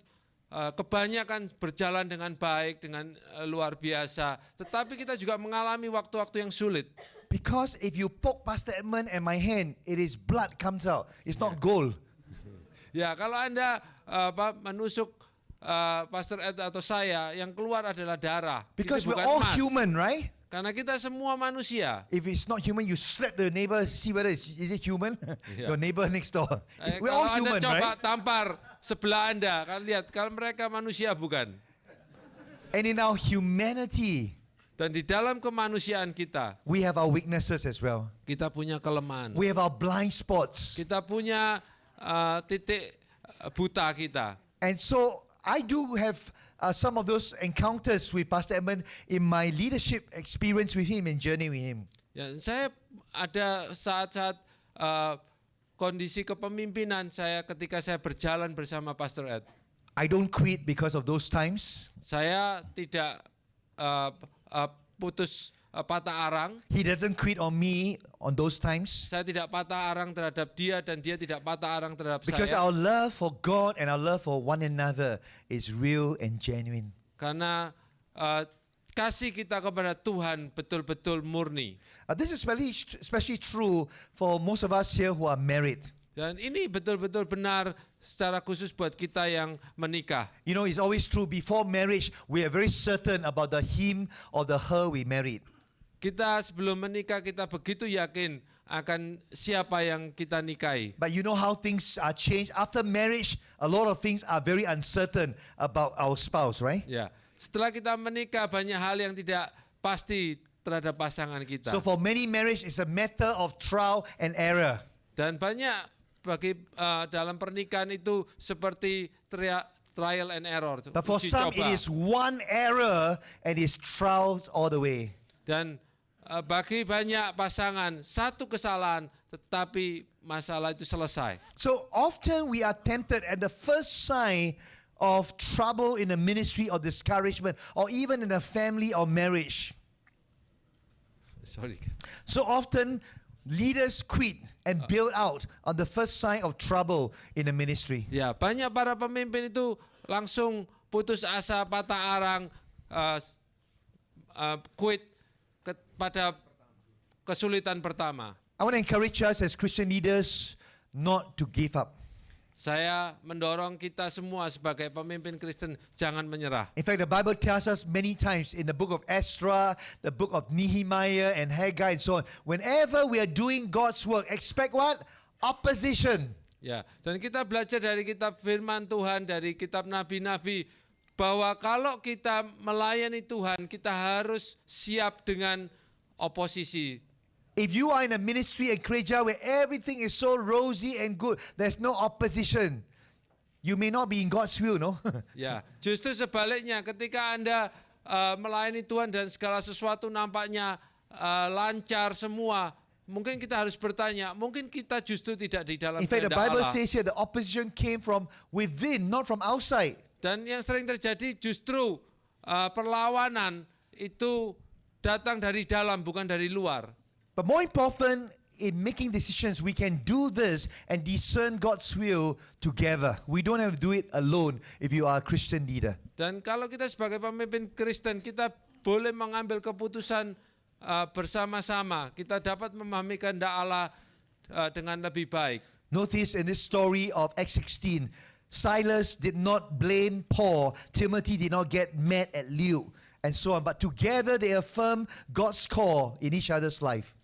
kebanyakan berjalan dengan baik, dengan luar biasa. Tetapi kita juga mengalami waktu-waktu yang sulit. Because if you poke Pastor Edmund and my hand, it is blood comes out. It's not gold. Ya, kalau Anda menusuk Pastor Ed atau saya, yang keluar adalah darah. Because Itu we're bukan all emas. human, right? Karena kita semua manusia. If it's not human, you slap the neighbor, see whether is it human? Yeah. Your neighbor next door. We're Kalau all Anda human, coba right? tampar sebelah Anda, kan lihat kalau mereka manusia bukan. And in our humanity, Dan di dalam kemanusiaan kita, we have our weaknesses as well. kita punya kelemahan. We have our blind spots. Kita punya titik buta kita. And so I do have some of those encounters with Pastor Edmund in my leadership experience with him and journey with him. Ya, saya ada saat-saat kondisi kepemimpinan saya ketika saya berjalan bersama Pastor Ed. I don't quit because of those times. Saya tidak putus patah arang. He doesn't quit on me on those times. Saya tidak patah arang terhadap dia dan dia tidak patah arang terhadap Because saya. our love for God and our love for one another is real and genuine. Karena kasih kita kepada Tuhan betul-betul murni. This is especially true for most of us here who are married. Dan ini betul-betul benar secara khusus buat kita yang menikah. You know, it's always true. Before marriage, we are very certain about the him or the her we married. Kita sebelum menikah kita begitu yakin akan siapa yang kita nikahi. But you know how things are changed. After marriage, a lot of things are very uncertain about our spouse, right? Ya, setelah kita menikah banyak hal yang tidak pasti terhadap pasangan kita. So for many marriage, it's a matter of trial and error. Dan banyak bagi dalam pernikahan itu seperti trial and error. But for uji some, coba. it is one error and it's trials all the way. Dan bagi banyak pasangan satu kesalahan tetapi masalah itu selesai. So often we are tempted at the first sign of trouble in the ministry or discouragement or even in a family or marriage. Sorry. So often leaders quit and bail out on the first sign of trouble in the ministry. Ya, banyak para pemimpin itu langsung putus asa, patah arang, quit pada kesulitan pertama. I want to encourage us as Christian leaders not to give up. Saya mendorong kita semua sebagai pemimpin Kristen jangan menyerah. In fact, the Bible tells us many times in the book of Ezra, the book of Nehemiah and Haggai and so on, whenever we are doing God's work, expect what? Opposition. Ya, dan kita belajar dari kitab firman Tuhan, dari kitab nabi-nabi, bahwa kalau kita melayani Tuhan, kita harus siap dengan oposisi. If you are in a ministry at gereja where everything is so rosy and good, there's no opposition, you may not be in God's will, no? Ya, justru sebaliknya, ketika Anda melayani Tuhan dan segala sesuatu nampaknya lancar semua, mungkin kita harus bertanya, mungkin kita justru tidak di dalam In fact, the kehendak Bible Allah. says here the opposition came from within, not from outside. Dan yang sering terjadi justru perlawanan itu datang dari dalam, bukan dari luar. But more important, in making decisions, we can do this and discern God's will together. We don't have to do it alone if you are a Christian leader. Dan kalau kita sebagai pemimpin Kristen, kita boleh mengambil keputusan bersama-sama. Kita dapat memahami kehendak Allah dengan lebih baik. Notice in this story of Acts 16, Silas did not blame Paul, Timothy did not get mad at Luke, and so on. But together they affirm God's call in each other's life.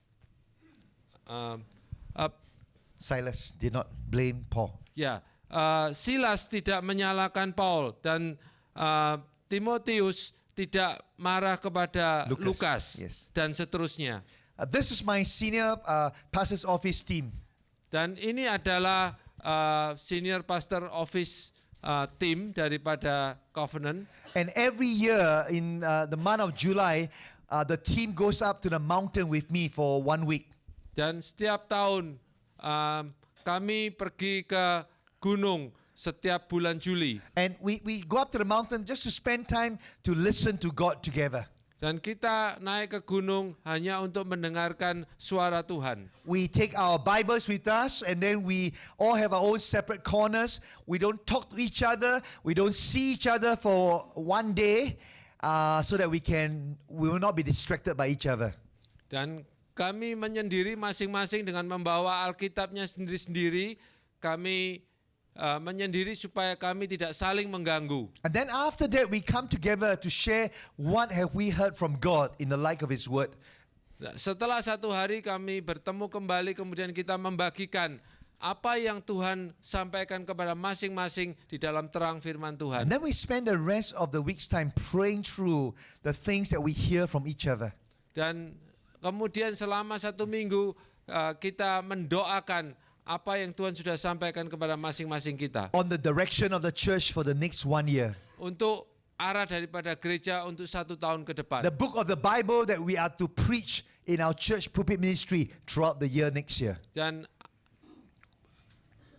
Silas did not blame Paul. Ya, Silas tidak menyalahkan Paul dan Timotius tidak marah kepada Lukas yes. dan seterusnya. This is my senior pastor's office team. Dan ini adalah senior pastor office team daripada Covenant. And every year in the month of July, the team goes up to the mountain with me for 1 week. Dan setiap tahun kami pergi ke gunung setiap bulan Juli. And we go up to the mountain just to spend time to listen to God together. Dan kita naik ke gunung hanya untuk mendengarkan suara Tuhan. We take our Bibles with us and then we all have our own separate corners. We don't talk to each other. We don't see each other for 1 day so that we will not be distracted by each other. Dan kami menyendiri masing-masing dengan membawa Alkitabnya sendiri-sendiri. Kami menyendiri supaya kami tidak saling mengganggu. And then after that we come together to share what have we heard from God in the light of His Word. Setelah 1 hari kami bertemu kembali, kemudian kita membagikan apa yang Tuhan sampaikan kepada masing-masing di dalam terang firman Tuhan. And then we spend the rest of the week's time praying through the things that we hear from each other. Dan kemudian selama 1 minggu kita mendoakan apa yang Tuhan sudah sampaikan kepada masing-masing kita. On the direction of the church for the next 1 year. Untuk arah daripada gereja untuk 1 tahun ke depan. The book of the Bible that we are to preach in our church pulpit ministry throughout the year next year. Dan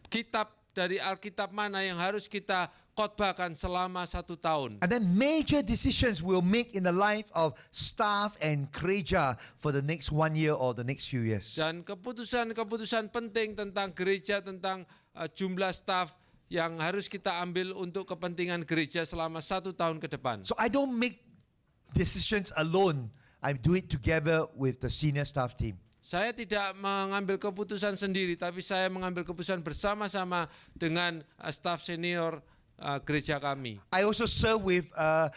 kitab dari Alkitab mana yang harus kita khotbahkan selama 1 tahun. And then major decisions we'll make in the life of staff and gereja for the next 1 year or the next few years. Dan keputusan-keputusan penting tentang gereja, tentang jumlah staf yang harus kita ambil untuk kepentingan gereja selama 1 tahun ke depan. So I don't make decisions alone. I do it together with the senior staff team. Saya tidak mengambil keputusan sendiri, tapi saya mengambil keputusan bersama-sama dengan staf senior gereja kami. I also serve with a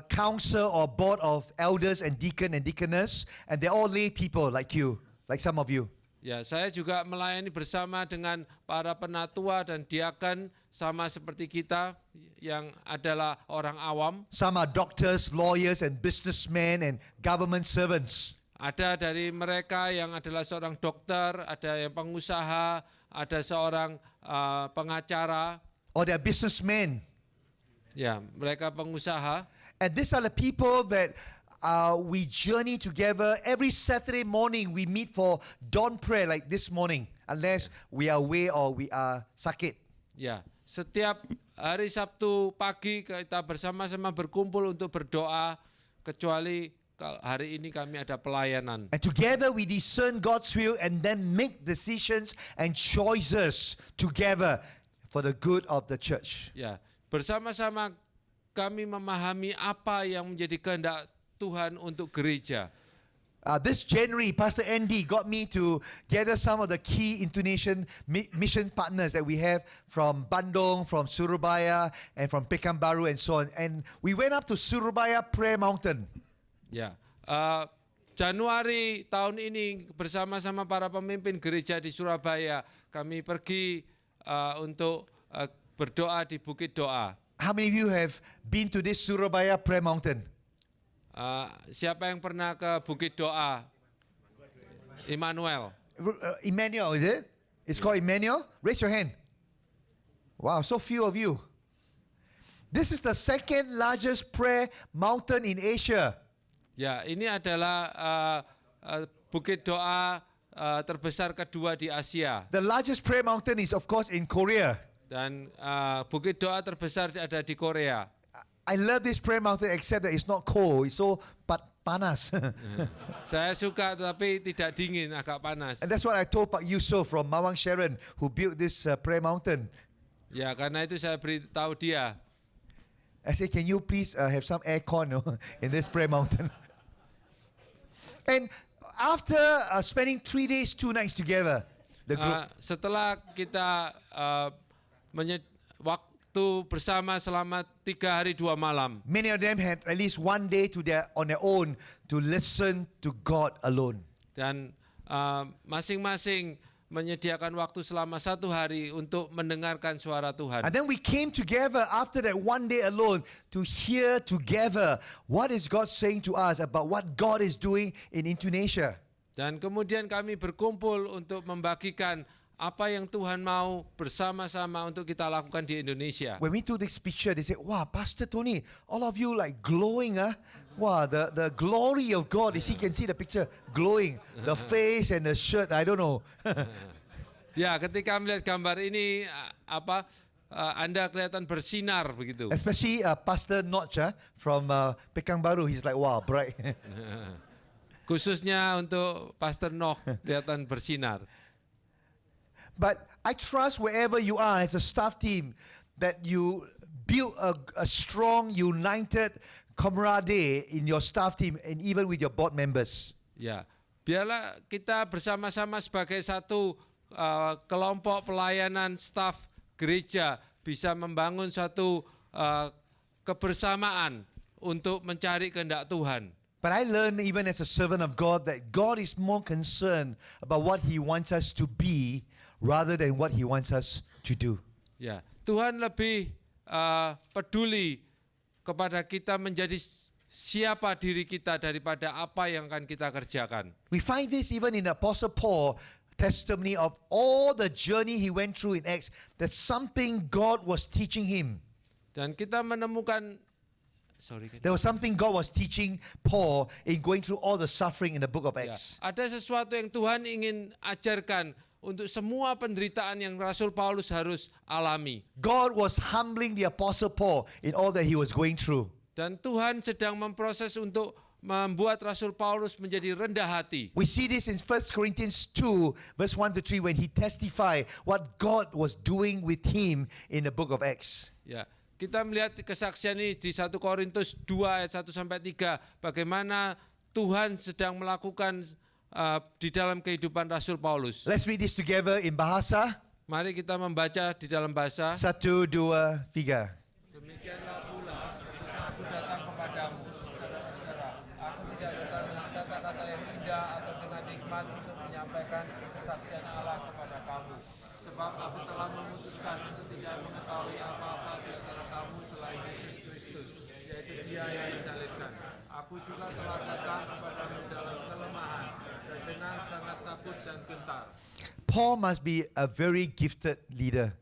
council or board of elders and deacon and deaconess, and they're all lay people like you, like some of you. Ya, saya juga melayani bersama dengan para penatua dan diaken sama seperti kita yang adalah orang awam. Some are doctors, lawyers, and businessmen and government servants. Ada dari mereka yang adalah seorang dokter, ada yang pengusaha, ada seorang pengacara. Or they're businessmen. Ya, mereka pengusaha. And these are the people that we journey together. Every Saturday morning, we meet for dawn prayer like this morning, unless we are away or we are sakit. Ya, setiap hari Sabtu pagi kita bersama-sama berkumpul untuk berdoa, kecuali hari ini kami ada pelayanan. And together we discern God's will and then make decisions and choices together for the good of the church. Ya, bersama-sama kami memahami apa yang menjadi kehendak Tuhan untuk gereja. This January, Pastor Andy got me to gather some of the key Indonesian mission partners that we have from Bandung, from Surabaya, and from Pekanbaru and so on. And we went up to Surabaya Prayer Mountain. Ya, Januari tahun ini bersama-sama para pemimpin gereja di Surabaya kami pergi untuk berdoa di Bukit Doa. How many of you have been to this Surabaya Prayer Mountain? Siapa yang pernah ke Bukit Doa? Immanuel. Emmanuel, is it? It's called Emmanuel? Raise your hand. Wow, so few of you. This is the second largest prayer mountain in Asia. Ya, ini adalah Bukit Doa terbesar kedua di Asia. The largest prayer mountain is of course in Korea. Dan Bukit Doa terbesar ada di Korea. I love this prayer mountain except that it's not cold. It's so panas. Saya suka tapi tidak dingin, agak panas. And that's what I told Pak Yusof from Mawang Sharon who built this prayer mountain. Ya, karena itu saya beritahu dia. I said, can you please have some aircon in this prayer mountain? And after spending 3 days, 2 nights together, the group, Setelah kita waktu bersama selama 3 hari 2 malam, many of them had at least 1 day on their own to listen to God alone. dan masing-masing menyediakan waktu selama 1 hari untuk mendengarkan suara Tuhan. And then we came together after that 1 day alone to hear together what is God saying to us about what God is doing in Indonesia. Dan kemudian kami berkumpul untuk membagikan apa yang Tuhan mau bersama-sama untuk kita lakukan di Indonesia. When we took this picture, they said, wow, Pastor Tony, all of you like glowing, huh? Wow, the glory of God, you can see the picture glowing, the face and the shirt, I don't know. Ya, ketika melihat gambar ini, Anda kelihatan bersinar begitu. Especially Pastor Notch from Pekanbaru, he's like, wow, bright. Khususnya untuk Pastor Noh, kelihatan bersinar. But I trust wherever you are as a staff team that you build a strong, united camaraderie in your staff team and even with your board members. Ya, biarlah kita bersama-sama sebagai satu kelompok pelayanan staf gereja bisa membangun suatu kebersamaan untuk mencari kehendak Tuhan. But I learned even as a servant of God that God is more concerned about what He wants us to be rather than what He wants us to do. Ya, Tuhan lebih peduli kepada kita menjadi siapa diri kita daripada apa yang akan kita kerjakan. We find this even in Apostle Paul testimony of all the journey he went through in Acts, that something God was teaching him. Dan kita menemukan There was something God was teaching Paul in going through all the suffering in the book of ya, Acts. ada sesuatu yang Tuhan ingin ajarkan untuk semua penderitaan yang Rasul Paulus harus alami. God was humbling the Apostle Paul in all that he was going through. Dan Tuhan sedang memproses untuk membuat Rasul Paulus menjadi rendah hati. We see this in 1 Corinthians 2 verse 1 to 3 when he testified what God was doing with him in the book of Acts. Ya, kita melihat kesaksian ini di 1 Korintus 2 ayat 1 sampai 3 bagaimana Tuhan sedang melakukan di dalam kehidupan Rasul Paulus. Let's read this together in bahasa. Mari kita membaca di dalam bahasa. 1, 2, 3. Demikianlah pula ketika aku datang kepadamu, saudara-saudara, aku tidak datang dengan kata-kata yang indah atau dengan nikmat untuk menyampaikan kesaksian Allah kepada kamu. Sebab aku telah memutuskan untuk tidak mengetahui apa-apa di antara kamu selain Yesus Kristus, yaitu Dia yang disalibkan. Aku juga telah datang kepadamu dalam kelemahan dan dengan sangat takut dan gentar. Paul must be a very gifted leader.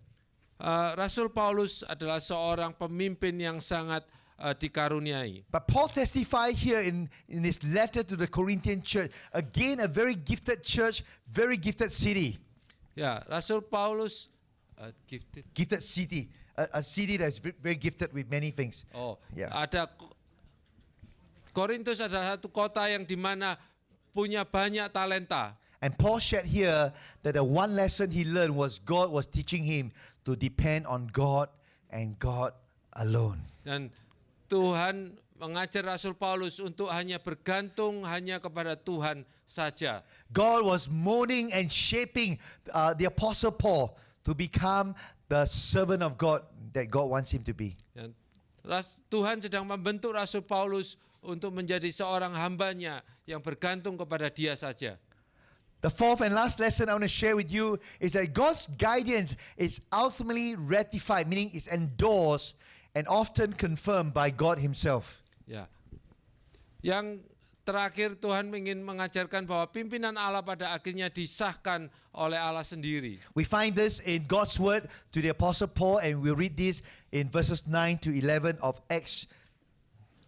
Rasul Paulus adalah seorang pemimpin yang sangat dikaruniai. But Paul testified here in his letter to the Corinthian church, again a very gifted church, very gifted city. Ya, Rasul Paulus gifted. Gifted city, a city that's very gifted with many things. Oh, Ya. ada Korintus adalah satu kota yang dimana punya banyak talenta. And Paul shared here that the one lesson he learned was God was teaching him to depend on God and God alone. Dan Tuhan mengajar Rasul Paulus untuk hanya bergantung hanya kepada Tuhan saja. God was molding and shaping the Apostle Paul to become the servant of God that God wants him to be. Dan Tuhan sedang membentuk Rasul Paulus untuk menjadi seorang hambanya yang bergantung kepada Dia saja. The fourth and last lesson I want to share with you is that God's guidance is ultimately ratified, meaning it's endorsed and often confirmed by God Himself. Ya. Yang terakhir Tuhan ingin mengajarkan bahwa pimpinan Allah pada akhirnya disahkan oleh Allah sendiri. We find this in God's word to the Apostle Paul, and we read this in verses 9 to 11 of Acts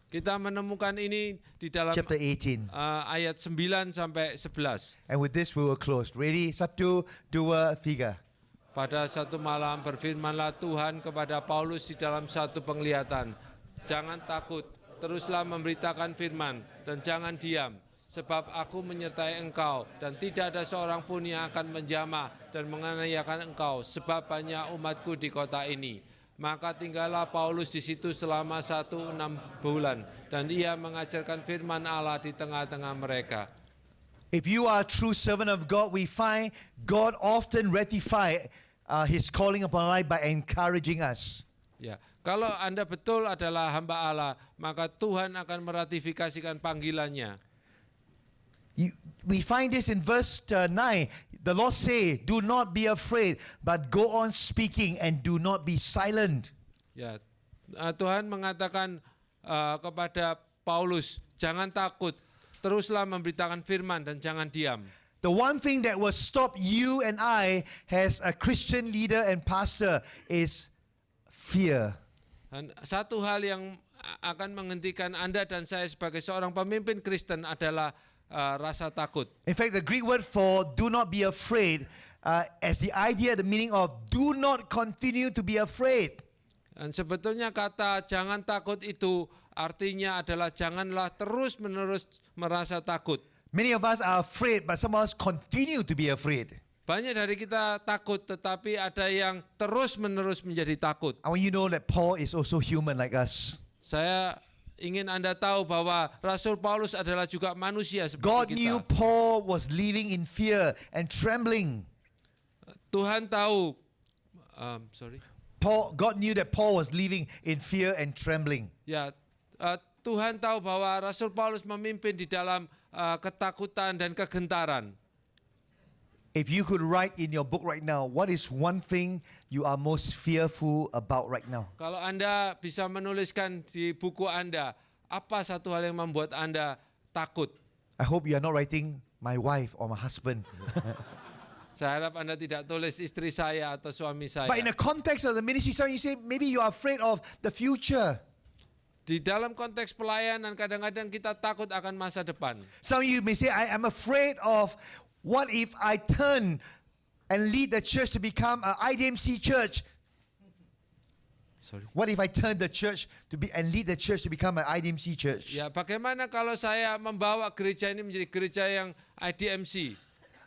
Kita menemukan ini di dalam chapter 18. ayat 9 sampai 11. And with this we will close. Ready? 1, 2, 3. Pada satu malam berfirmanlah Tuhan kepada Paulus di dalam satu penglihatan. Jangan takut, teruslah memberitakan firman dan jangan diam. Sebab aku menyertai engkau dan tidak ada seorang pun yang akan menjamah dan menganiayakan engkau. Sebab banyak umatku di kota ini. Maka tinggallah Paulus di situ selama 6 bulan. Dan ia mengajarkan firman Allah di tengah-tengah mereka. If you are a true servant of God, we find God often ratify His calling upon our life by encouraging us. Ya, kalau Anda betul adalah hamba Allah, maka Tuhan akan meratifikasikan panggilannya. We find this in verse 9. The Lord say, do not be afraid, but go on speaking and do not be silent. Ya, Tuhan mengatakan kepada Paulus, jangan takut, teruslah memberitakan firman dan jangan diam. The one thing that will stop you and I as a Christian leader and pastor is fear. Dan satu hal yang akan menghentikan Anda dan saya sebagai seorang pemimpin Kristen adalah rasa takut. In fact, the Greek word for do not be afraid as the idea, the meaning of do not continue to be afraid. Dan sebetulnya kata jangan takut itu artinya adalah janganlah terus-menerus merasa takut. Many of us are afraid, but some of us continue to be afraid. Banyak dari kita takut, tetapi ada yang terus-menerus menjadi takut. I want you to know that Paul is also human like us. Saya ingin Anda tahu bahwa Rasul Paulus adalah juga manusia God seperti knew kita. Paul was living in fear and trembling. Tuhan tahu, God knew that Paul was living in fear and trembling. ya, Tuhan tahu bahwa Rasul Paulus memimpin di dalam ketakutan dan kegentaran. If you could write in your book right now, what is one thing you are most fearful about right now? Kalau Anda bisa menuliskan di buku Anda, apa satu hal yang membuat Anda takut? I hope you are not writing my wife or my husband. Saya harap Anda tidak tulis istri saya atau suami saya. But in the context of the ministry, some you say maybe you are afraid of the future. Di dalam konteks pelayanan, kadang-kadang kita takut akan masa depan. Some of you may say, I am afraid of what if I turn and lead the church to become an IDMC church? Sorry. What if I turn the church and lead the church to become an IDMC church? Ya, bagaimana kalau saya membawa gereja ini menjadi gereja yang IDMC?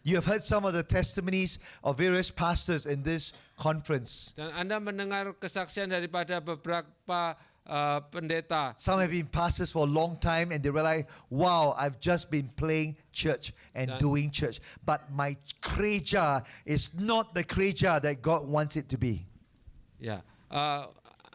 You have heard some of the testimonies of various pastors in this conference. Dan Anda mendengar kesaksian daripada beberapa pendeta. Some have been pastors for a long time and they realize, wow, I've just been playing church and doing church. But my gereja is not the gereja that God wants it to be. Ya,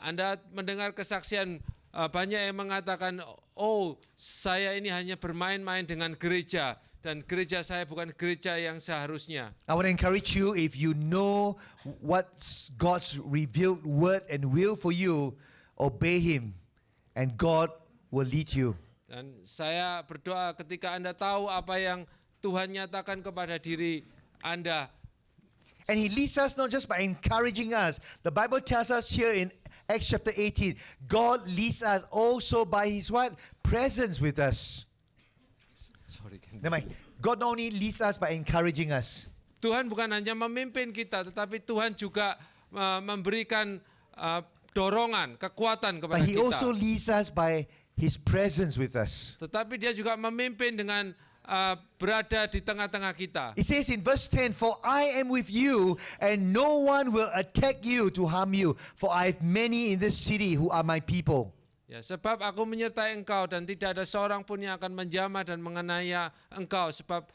Anda mendengar kesaksian banyak yang mengatakan, oh saya ini hanya bermain-main dengan gereja. Dan gereja saya bukan gereja yang seharusnya. I want to encourage you, if you know what's God's revealed word and will for you, obey Him and God will lead you. Dan saya berdoa ketika Anda tahu apa yang Tuhan nyatakan kepada diri Anda. And He leads us not just by encouraging us. The Bible tells us here in Acts chapter 18. God leads us also by His what? Presence with us. Sorry. Never mind. God not only leads us by encouraging us. Tuhan bukan hanya memimpin kita, tetapi Tuhan juga memberikan dorongan, kekuatan kepada But He also kita. leads us by His presence with us. Tetapi dia juga memimpin dengan berada di tengah-tengah kita. It says in verse 10, "For I am with you, and no one will attack you to harm you, for I have many in this city who are my people." Ya, sebab aku menyertai engkau dan tidak ada seorang pun yang akan menjamah dan menganiaya engkau sebab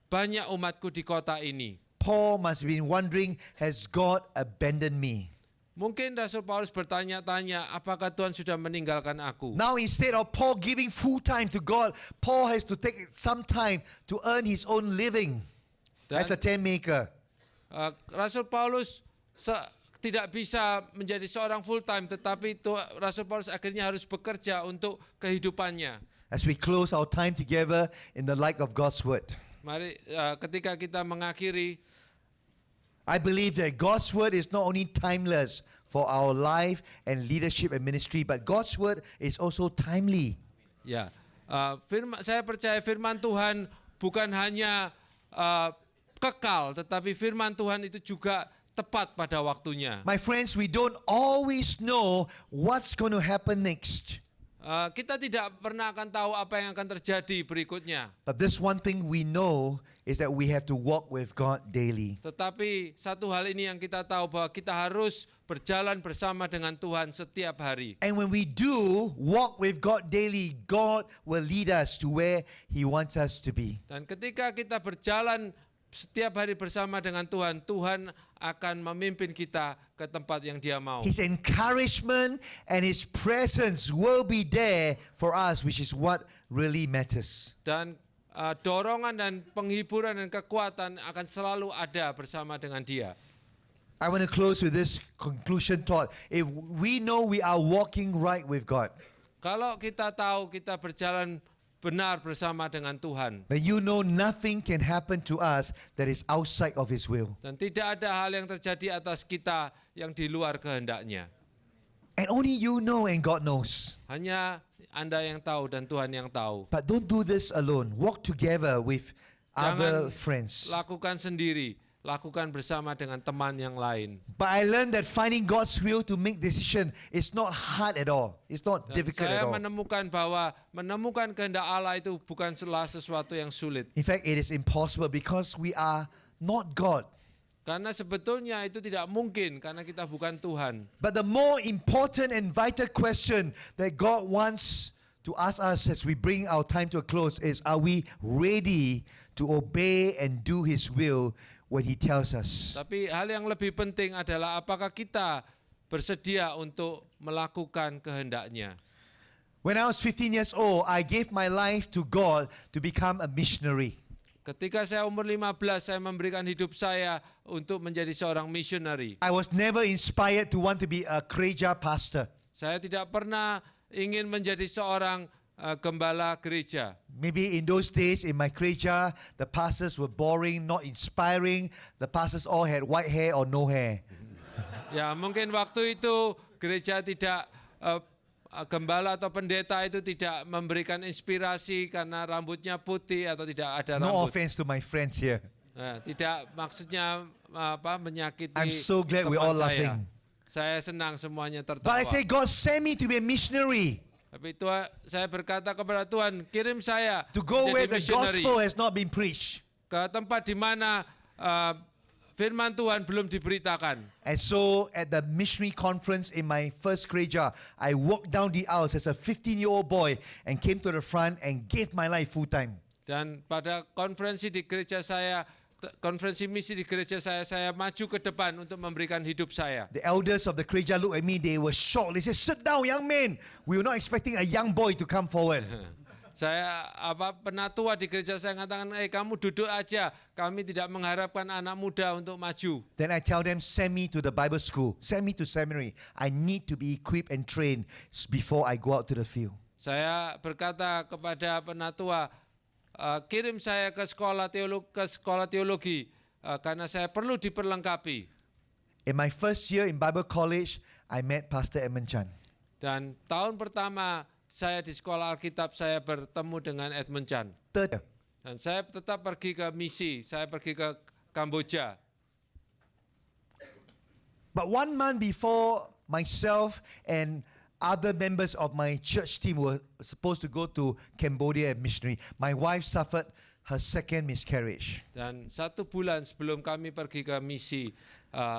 banyak umatku di kota ini. Paul must have been wondering, has God abandoned me? Mungkin Rasul Paulus bertanya-tanya, apakah Tuhan sudah meninggalkan aku? Now instead of Paul giving full time to God, Paul has to take some time to earn his own living as a tent maker. Rasul Paulus tidak bisa menjadi seorang full time, tetapi Rasul Paulus akhirnya harus bekerja untuk kehidupannya. As we close our time together in the light of God's word, Mari ketika kita mengakhiri, I believe that God's word is not only timeless for our life and leadership and ministry, but God's word is also timely. ya, saya percaya firman Tuhan bukan hanya kekal, tetapi firman Tuhan itu juga tepat pada waktunya. My friends, we don't always know what's going to happen next. Kita tidak pernah akan tahu apa yang akan terjadi berikutnya. But this one thing we know is that we have to walk with God daily. Tetapi satu hal ini yang kita tahu, bahwa kita harus berjalan bersama dengan Tuhan setiap hari. And when we do walk with God daily, God will lead us to where He wants us to be. Dan ketika kita berjalan setiap hari bersama dengan Tuhan, Tuhan akan memimpin kita ke tempat yang Dia mau. His encouragement and His presence will be there for us, which is what really matters. Dan dorongan dan penghiburan dan kekuatan akan selalu ada bersama dengan Dia. I want to close with this conclusion thought. If we know we are walking right with God, Kalau kita tahu kita berjalan benar bersama dengan Tuhan, then you know nothing can happen to us that is outside of His will. dan tidak ada hal yang terjadi atas kita yang di luar kehendaknya. And only you know and God knows. Hanya Anda yang tahu dan Tuhan yang tahu. But don't do this alone. Walk together with other Jangan friends. lakukan sendiri, lakukan bersama dengan teman yang lain. But I learned that finding God's will to make decision is not hard at all. It's not Dan difficult saya at all. menemukan bahwa menemukan kehendak Allah itu bukanlah sesuatu yang sulit. In fact, it is impossible because we are not God. Karena sebetulnya itu tidak mungkin, karena kita bukan Tuhan. But the more important and vital question that God wants to ask us as we bring our time to a close is, are we ready to obey and do His will when He tells us? Tapi hal yang lebih penting adalah apakah kita bersedia untuk melakukan kehendaknya. When I was 15 years old, I gave my life to God to become a missionary. Ketika saya umur 15, saya memberikan hidup saya untuk menjadi seorang missionary. I was never inspired to want to be a gereja pastor. Saya tidak pernah ingin menjadi seorang gembala gereja. Maybe in those days in my gereja, the pastors were boring, not inspiring. The pastors all had white hair or no hair. Ya, mungkin waktu itu gereja tidak gembala atau pendeta itu tidak memberikan inspirasi karena rambutnya putih atau tidak ada No rambut. offense to my friends here. Tidak maksudnya menyakiti I'm so glad we're all teman laughing. Saya senang semuanya But tertawa. I say, God sent me to be a missionary, Tapi Tuhan, saya berkata kepada Tuhan, kirim saya to go where menjadi the missionary gospel has not been preached. ke tempat di mana firman Tuhan belum diberitakan. And so at the missionary conference in my first gereja, I walked down the aisles as a 15-year-old boy and came to the front and gave my life full time. Dan pada konferensi di gereja saya, konferensi misi di gereja saya maju ke depan untuk memberikan hidup saya. The elders of the gereja looked at me, they were shocked. They said, "Sit down, young man. We were not expecting a young boy to come forward." Saya penatua di gereja saya mengatakan, kamu duduk aja. Kami tidak mengharapkan anak muda untuk maju. Then I tell them, send me to the Bible school. Send me to seminary. I need to be equipped and trained before I go out to the field. Saya berkata kepada penatua, kirim saya ke sekolah teologi karena saya perlu diperlengkapi. In my first year in Bible college, I met Pastor Edmund Chan. Dan tahun pertama saya di sekolah Alkitab, saya bertemu dengan Edmund Chan. Third year, Dan saya tetap pergi ke misi, saya pergi ke Kamboja. but 1 month before myself and other members of my church team were supposed to go to Cambodia as missionary, my wife suffered her second miscarriage. Dan 1 bulan sebelum kami pergi ke misi,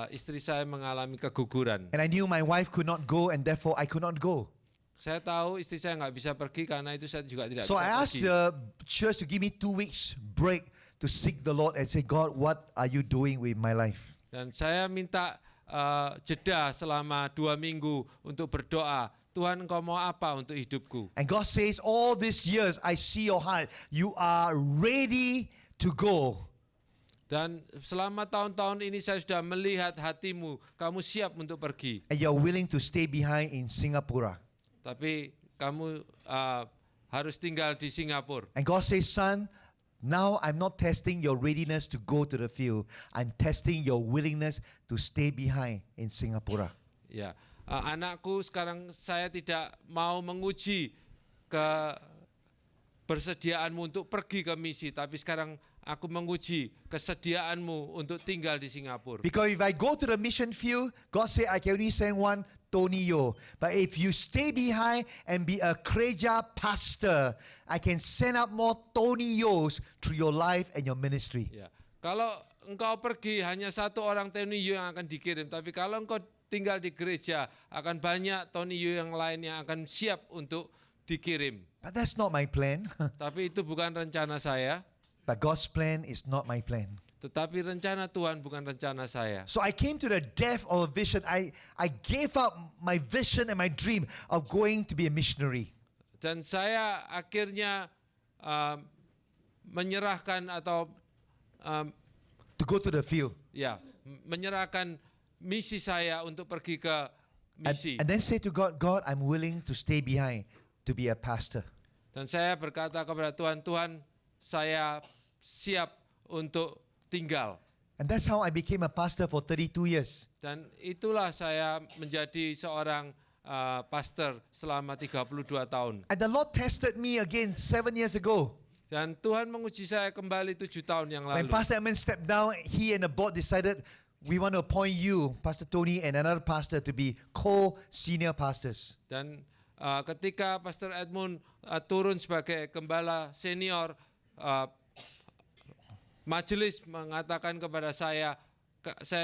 istri saya mengalami keguguran. And I knew my wife could not go and therefore I could not go. Saya tahu istri saya nggak bisa pergi karena itu saya juga tidak So bisa I asked pergi. the church to give me 2 weeks break to seek the Lord and say, God, what are you doing with my life? Dan saya minta jeda selama 2 minggu untuk berdoa. Tuhan, engkau mau apa untuk hidupku? And God says, all these years I see your heart. You are ready to go. Dan selama tahun-tahun ini saya sudah melihat hatimu, kamu siap untuk pergi. And you're willing to stay behind in Singapore. Tapi kamu harus tinggal di Singapura. And God says, son, now I'm not testing your readiness to go to the field. I'm testing your willingness to stay behind in Singapore. Ya, anakku, sekarang saya tidak mau menguji bersediaanmu untuk pergi ke misi, tapi sekarang aku menguji kesediaanmu untuk tinggal di Singapura. Because if I go to the mission field, God said I can only send one, Tony Yo. But if you stay behind and be a Gereja pastor, I can send out more Tony Yos through your life and your ministry. Ya, kalau engkau pergi hanya 1 orang Tony Yo yang akan dikirim, tapi kalau engkau tinggal di gereja akan banyak Tony Yo yang lain yang akan siap untuk dikirim. But that's not my plan. Tapi itu bukan rencana saya, But God's plan is not my plan. tetapi rencana Tuhan bukan rencana saya. So I came to the depth of a vision. I gave up my vision and my dream of going to be a missionary. Dan saya akhirnya menyerahkan atau To go to the field. menyerahkan misi saya untuk pergi ke misi. And then say to God, God, I'm willing to stay behind to be a pastor. Dan saya berkata kepada Tuhan, Tuhan, saya siap untuk tinggal. And that's how I became a pastor for 32 years. Dan itulah saya menjadi seorang pastor selama 32 tahun. And the Lord tested me again 7 years ago. Dan Tuhan menguji saya kembali 7 tahun yang When lalu. Pastor Edmund stepped down, he and the board decided, we want to appoint you, Pastor Tony, and another pastor to be co-senior pastors. Dan ketika Pastor Edmund turun sebagai gembala senior, majelis mengatakan kepada saya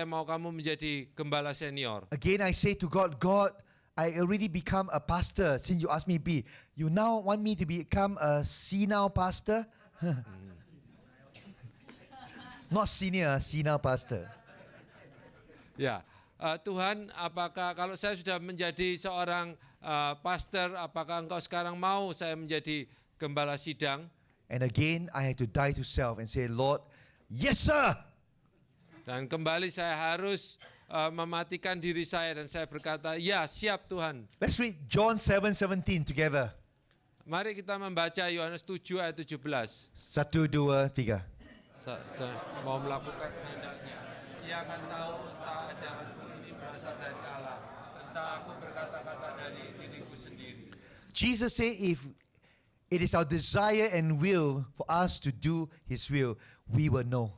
mau kamu menjadi gembala senior. Again, I say to God, God, I already become a pastor since you asked me to be. You now want me to become a senior pastor? Not senior, senior pastor. Ya, Tuhan, apakah kalau saya sudah menjadi seorang pastor, apakah engkau sekarang mau saya menjadi gembala sidang? And again, I had to die to self and say, Lord, yes, sir. Dan kembali saya harus mematikan diri saya dan saya berkata, ya siap Tuhan. Let's read John 7:17 together. Mari kita membaca Yohanes 7 ayat 17. 1, 2, 3. Saya mau melakukan kehendaknya. Ia akan tahu entah ajaranku ini berasal dari Allah, entah aku berkata-kata dari diriku sendiri. Jesus said, if it is our desire and will for us to do His will, we will know.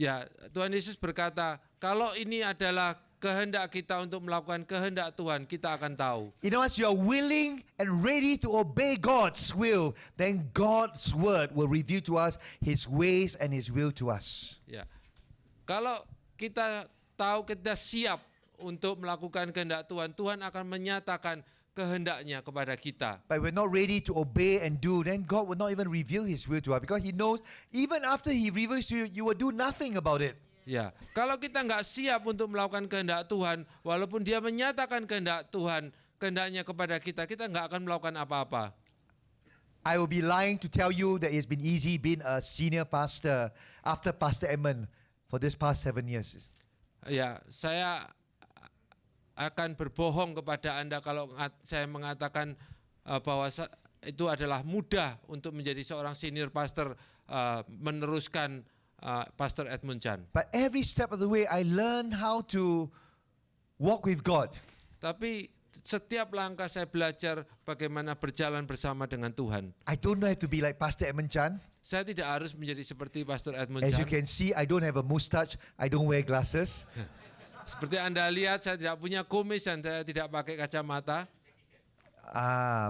Ya, Tuhan Yesus berkata, kalau ini adalah kehendak kita untuk melakukan kehendak Tuhan, kita akan tahu. You know, as you are willing and ready to obey God's will, then God's word will reveal to us His ways and His will to us. Ya, kalau kita tahu kita siap untuk melakukan kehendak Tuhan, Tuhan akan menyatakan kehendaknya kepada kita. But we're not ready to obey and do, then God will not even reveal His will to us because He knows even after He reveals to you, you will do nothing about it. Ya, kalau kita nggak siap untuk melakukan kehendak Tuhan, walaupun Dia menyatakan kehendak Tuhan, kehendaknya kepada kita, kita nggak akan melakukan apa-apa. I will be lying to tell you that it's been easy being a senior pastor after Pastor Edmund for this past 7 years. Ya, saya akan berbohong kepada Anda kalau saya mengatakan bahwa itu adalah mudah untuk menjadi seorang senior pastor meneruskan Pastor Edmund Chan. But every step of the way, I learned how to walk with God. Tapi setiap langkah saya belajar bagaimana berjalan bersama dengan Tuhan. I don't have to be like Pastor Edmund Chan. Saya tidak harus menjadi seperti Pastor Edmund As you Chan. can see, I don't have a mustache. I don't wear glasses. Seperti Anda lihat, saya tidak punya kumis dan saya tidak pakai kacamata.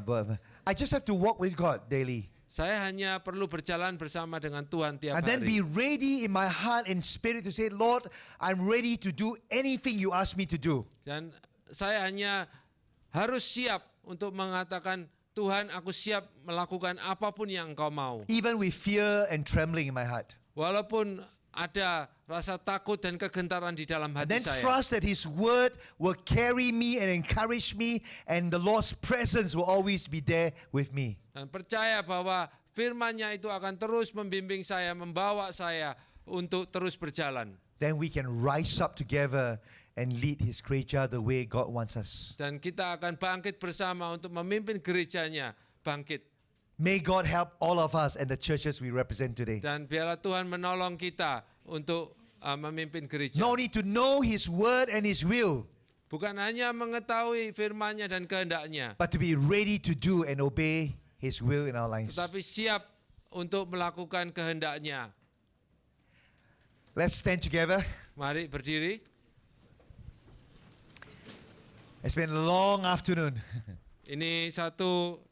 But I just have to walk with God daily. Saya hanya perlu berjalan bersama dengan Tuhan tiap And then be hari. ready in my heart and spirit to say, Lord, I'm ready to do anything you ask me to do. Dan saya hanya harus siap untuk mengatakan, Tuhan, aku siap melakukan apapun yang Engkau mau. Even with fear and trembling in my heart. Walaupun ada rasa takut dan kegentaran di dalam And hati then saya. trust that His word will carry me and encourage me, and the Lord's presence will always be there with me. Dan percaya bahwa firman-Nya itu akan terus membimbing saya, membawa saya untuk terus berjalan. Then we can rise up together and lead His gereja the way God wants us. Dan kita akan bangkit bersama untuk memimpin gerejanya bangkit. May God help all of us and the churches we represent today. Dan biarlah Tuhan menolong kita untuk memimpin gereja. Not only to know His word and His will, Bukan hanya mengetahui firman-Nya dan kehendak-Nya, but to be ready to do and obey His will in our lives. tetapi siap untuk melakukan kehendak-Nya. Let's stand together. Mari berdiri. It's been a long afternoon. Ini satu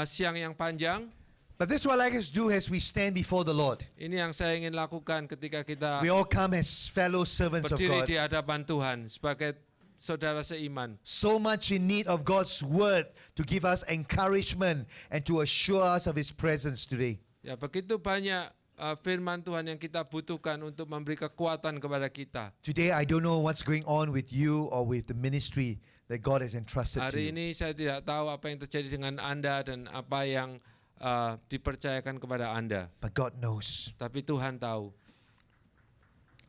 siang yang panjang. But this is what I like us do as we stand before the Lord. Ini yang saya ingin lakukan ketika kita We all come as fellow servants of berdiri God. di hadapan Tuhan sebagai saudara seiman. So much in need of God's word to give us encouragement and to assure us of His presence today. Ya, begitu banyak firman Tuhan yang kita butuhkan untuk memberi kekuatan kepada kita. Today, I don't know what's going on with you or with the ministry that God has entrusted to Hari you. ini saya tidak tahu apa yang terjadi dengan Anda dan apa yang dipercayakan kepada Anda. But God knows. Tapi Tuhan tahu.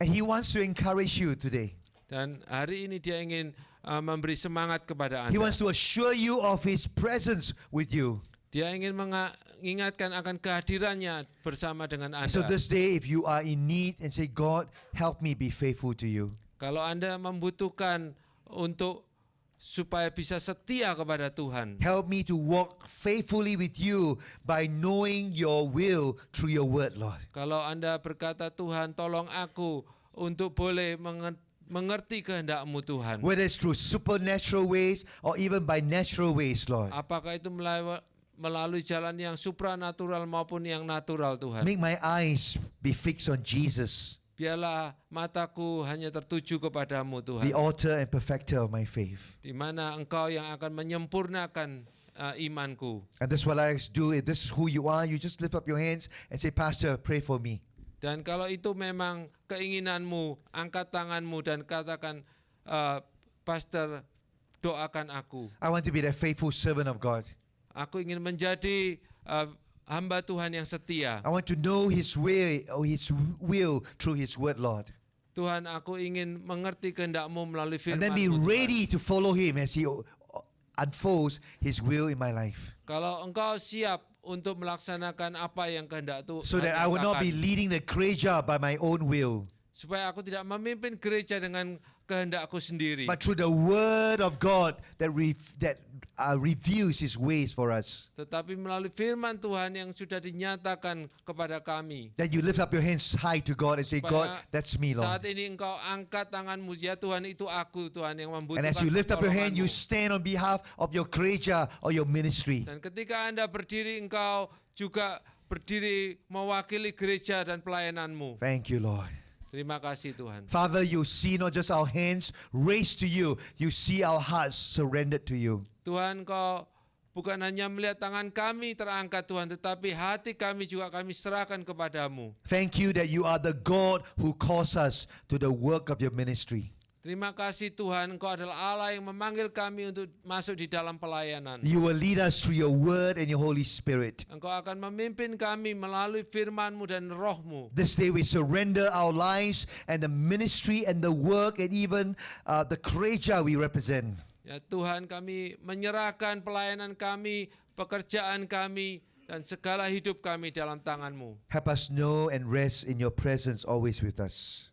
And He wants to encourage you today. Dan hari ini Dia ingin memberi semangat kepada He Anda. wants to assure you of His presence with you. Dia ingin mengingatkan akan kehadirannya bersama dengan So Anda. this day, if you are in need and say, God, help me be faithful to you. Kalau Anda membutuhkan untuk supaya bisa setia kepada Tuhan, Help me to walk faithfully with you by knowing your will through your word, Lord. kalau Anda berkata, Tuhan tolong aku untuk boleh mengerti kehendak-Mu Tuhan. Whether it's through supernatural ways or even by natural ways, Lord. Apakah itu melalui jalan yang supranatural maupun yang natural Tuhan. Make my eyes be fixed on Jesus, Biarlah mataku hanya tertuju kepadamu Tuhan. the author and perfecter of my faith. Di mana Engkau yang akan menyempurnakan imanku. And that's what I do. If this is who you are, you just lift up your hands and say, Pastor, pray for me. Dan kalau itu memang keinginanmu, angkat tanganmu dan katakan, Pastor, doakan aku. I want to be that faithful servant of God. Aku ingin menjadi hamba Tuhan yang setia. I want to know His way or His will through His word, Lord. Tuhan, aku ingin mengerti kehendak-Mu melalui And then be firman-Mu. Tuhan. ready to follow Him as He unfolds His will in my life. Kalau engkau siap untuk melaksanakan apa yang kehendak Tuhan, So that I will not be leading the gereja by my own will, supaya aku tidak memimpin gereja dengan kehendakku sendiri, but through the word of God that reveals His ways for us. tetapi melalui firman Tuhan yang sudah dinyatakan kepada kami. Then you lift up your hands high to God and say, God, Supaya that's me, saat Lord. ini engkau angkat tanganmu, ya Tuhan, itu aku, Tuhan, yang And membutuhkan as you lift up your hand, you pertolonganmu. stand on behalf of your gereja or your ministry. Dan ketika Anda berdiri, engkau juga berdiri mewakili gereja dan pelayananmu. Thank you, Lord. Terima kasih Tuhan. Father, you see not just our hands raised to you, you see our hearts surrendered to you. Tuhan, Kau bukan hanya melihat tangan kami terangkat Tuhan, tetapi hati kami juga kami serahkan kepadamu. Thank you that you are the God who calls us to the work of your ministry. Terima kasih Tuhan, Engkau adalah Allah yang memanggil kami untuk masuk di dalam pelayanan. You will lead us through your word and your Holy Spirit. Engkau akan memimpin kami melalui firman-Mu dan roh-Mu. This day we surrender our lives and the ministry and the work and even the gereja we represent. Ya Tuhan, kami menyerahkan pelayanan kami, pekerjaan kami, dan segala hidup kami dalam tangan-Mu. Help us know and rest in your presence always with us.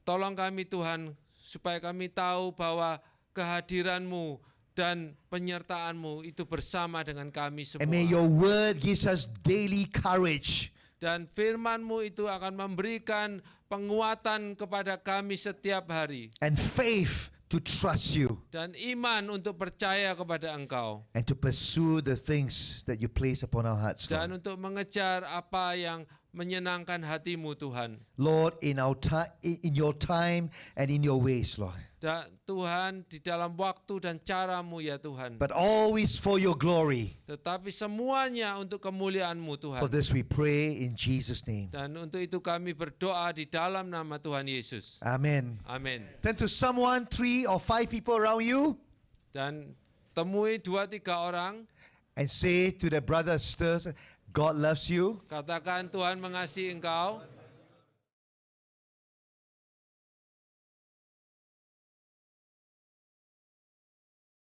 Tolong kami Tuhan, supaya kami tahu bahwa kehadiran-Mu dan penyertaan-Mu itu bersama dengan kami semua. And may your word gives us daily courage. Dan firman-Mu itu akan memberikan penguatan kepada kami setiap hari. And faith to trust you. Dan iman untuk percaya kepada Engkau. And to pursue the things that you place upon our hearts, Dan Lord. untuk mengejar apa yang menyenangkan hati-Mu Tuhan. Lord, in your time and in your ways, Lord. Dan Tuhan di dalam waktu dan cara-Mu ya Tuhan. But always for your glory. Tetapi semuanya untuk kemuliaan-Mu Tuhan. For this we pray in Jesus' name. Dan untuk itu kami berdoa di dalam nama Tuhan Yesus. Amen. Amin. Turn to someone, 3 or 5 people around you, Dan temui 2-3 orang, and say to the brothers and sisters, God loves you. katakan Tuhan mengasihi engkau.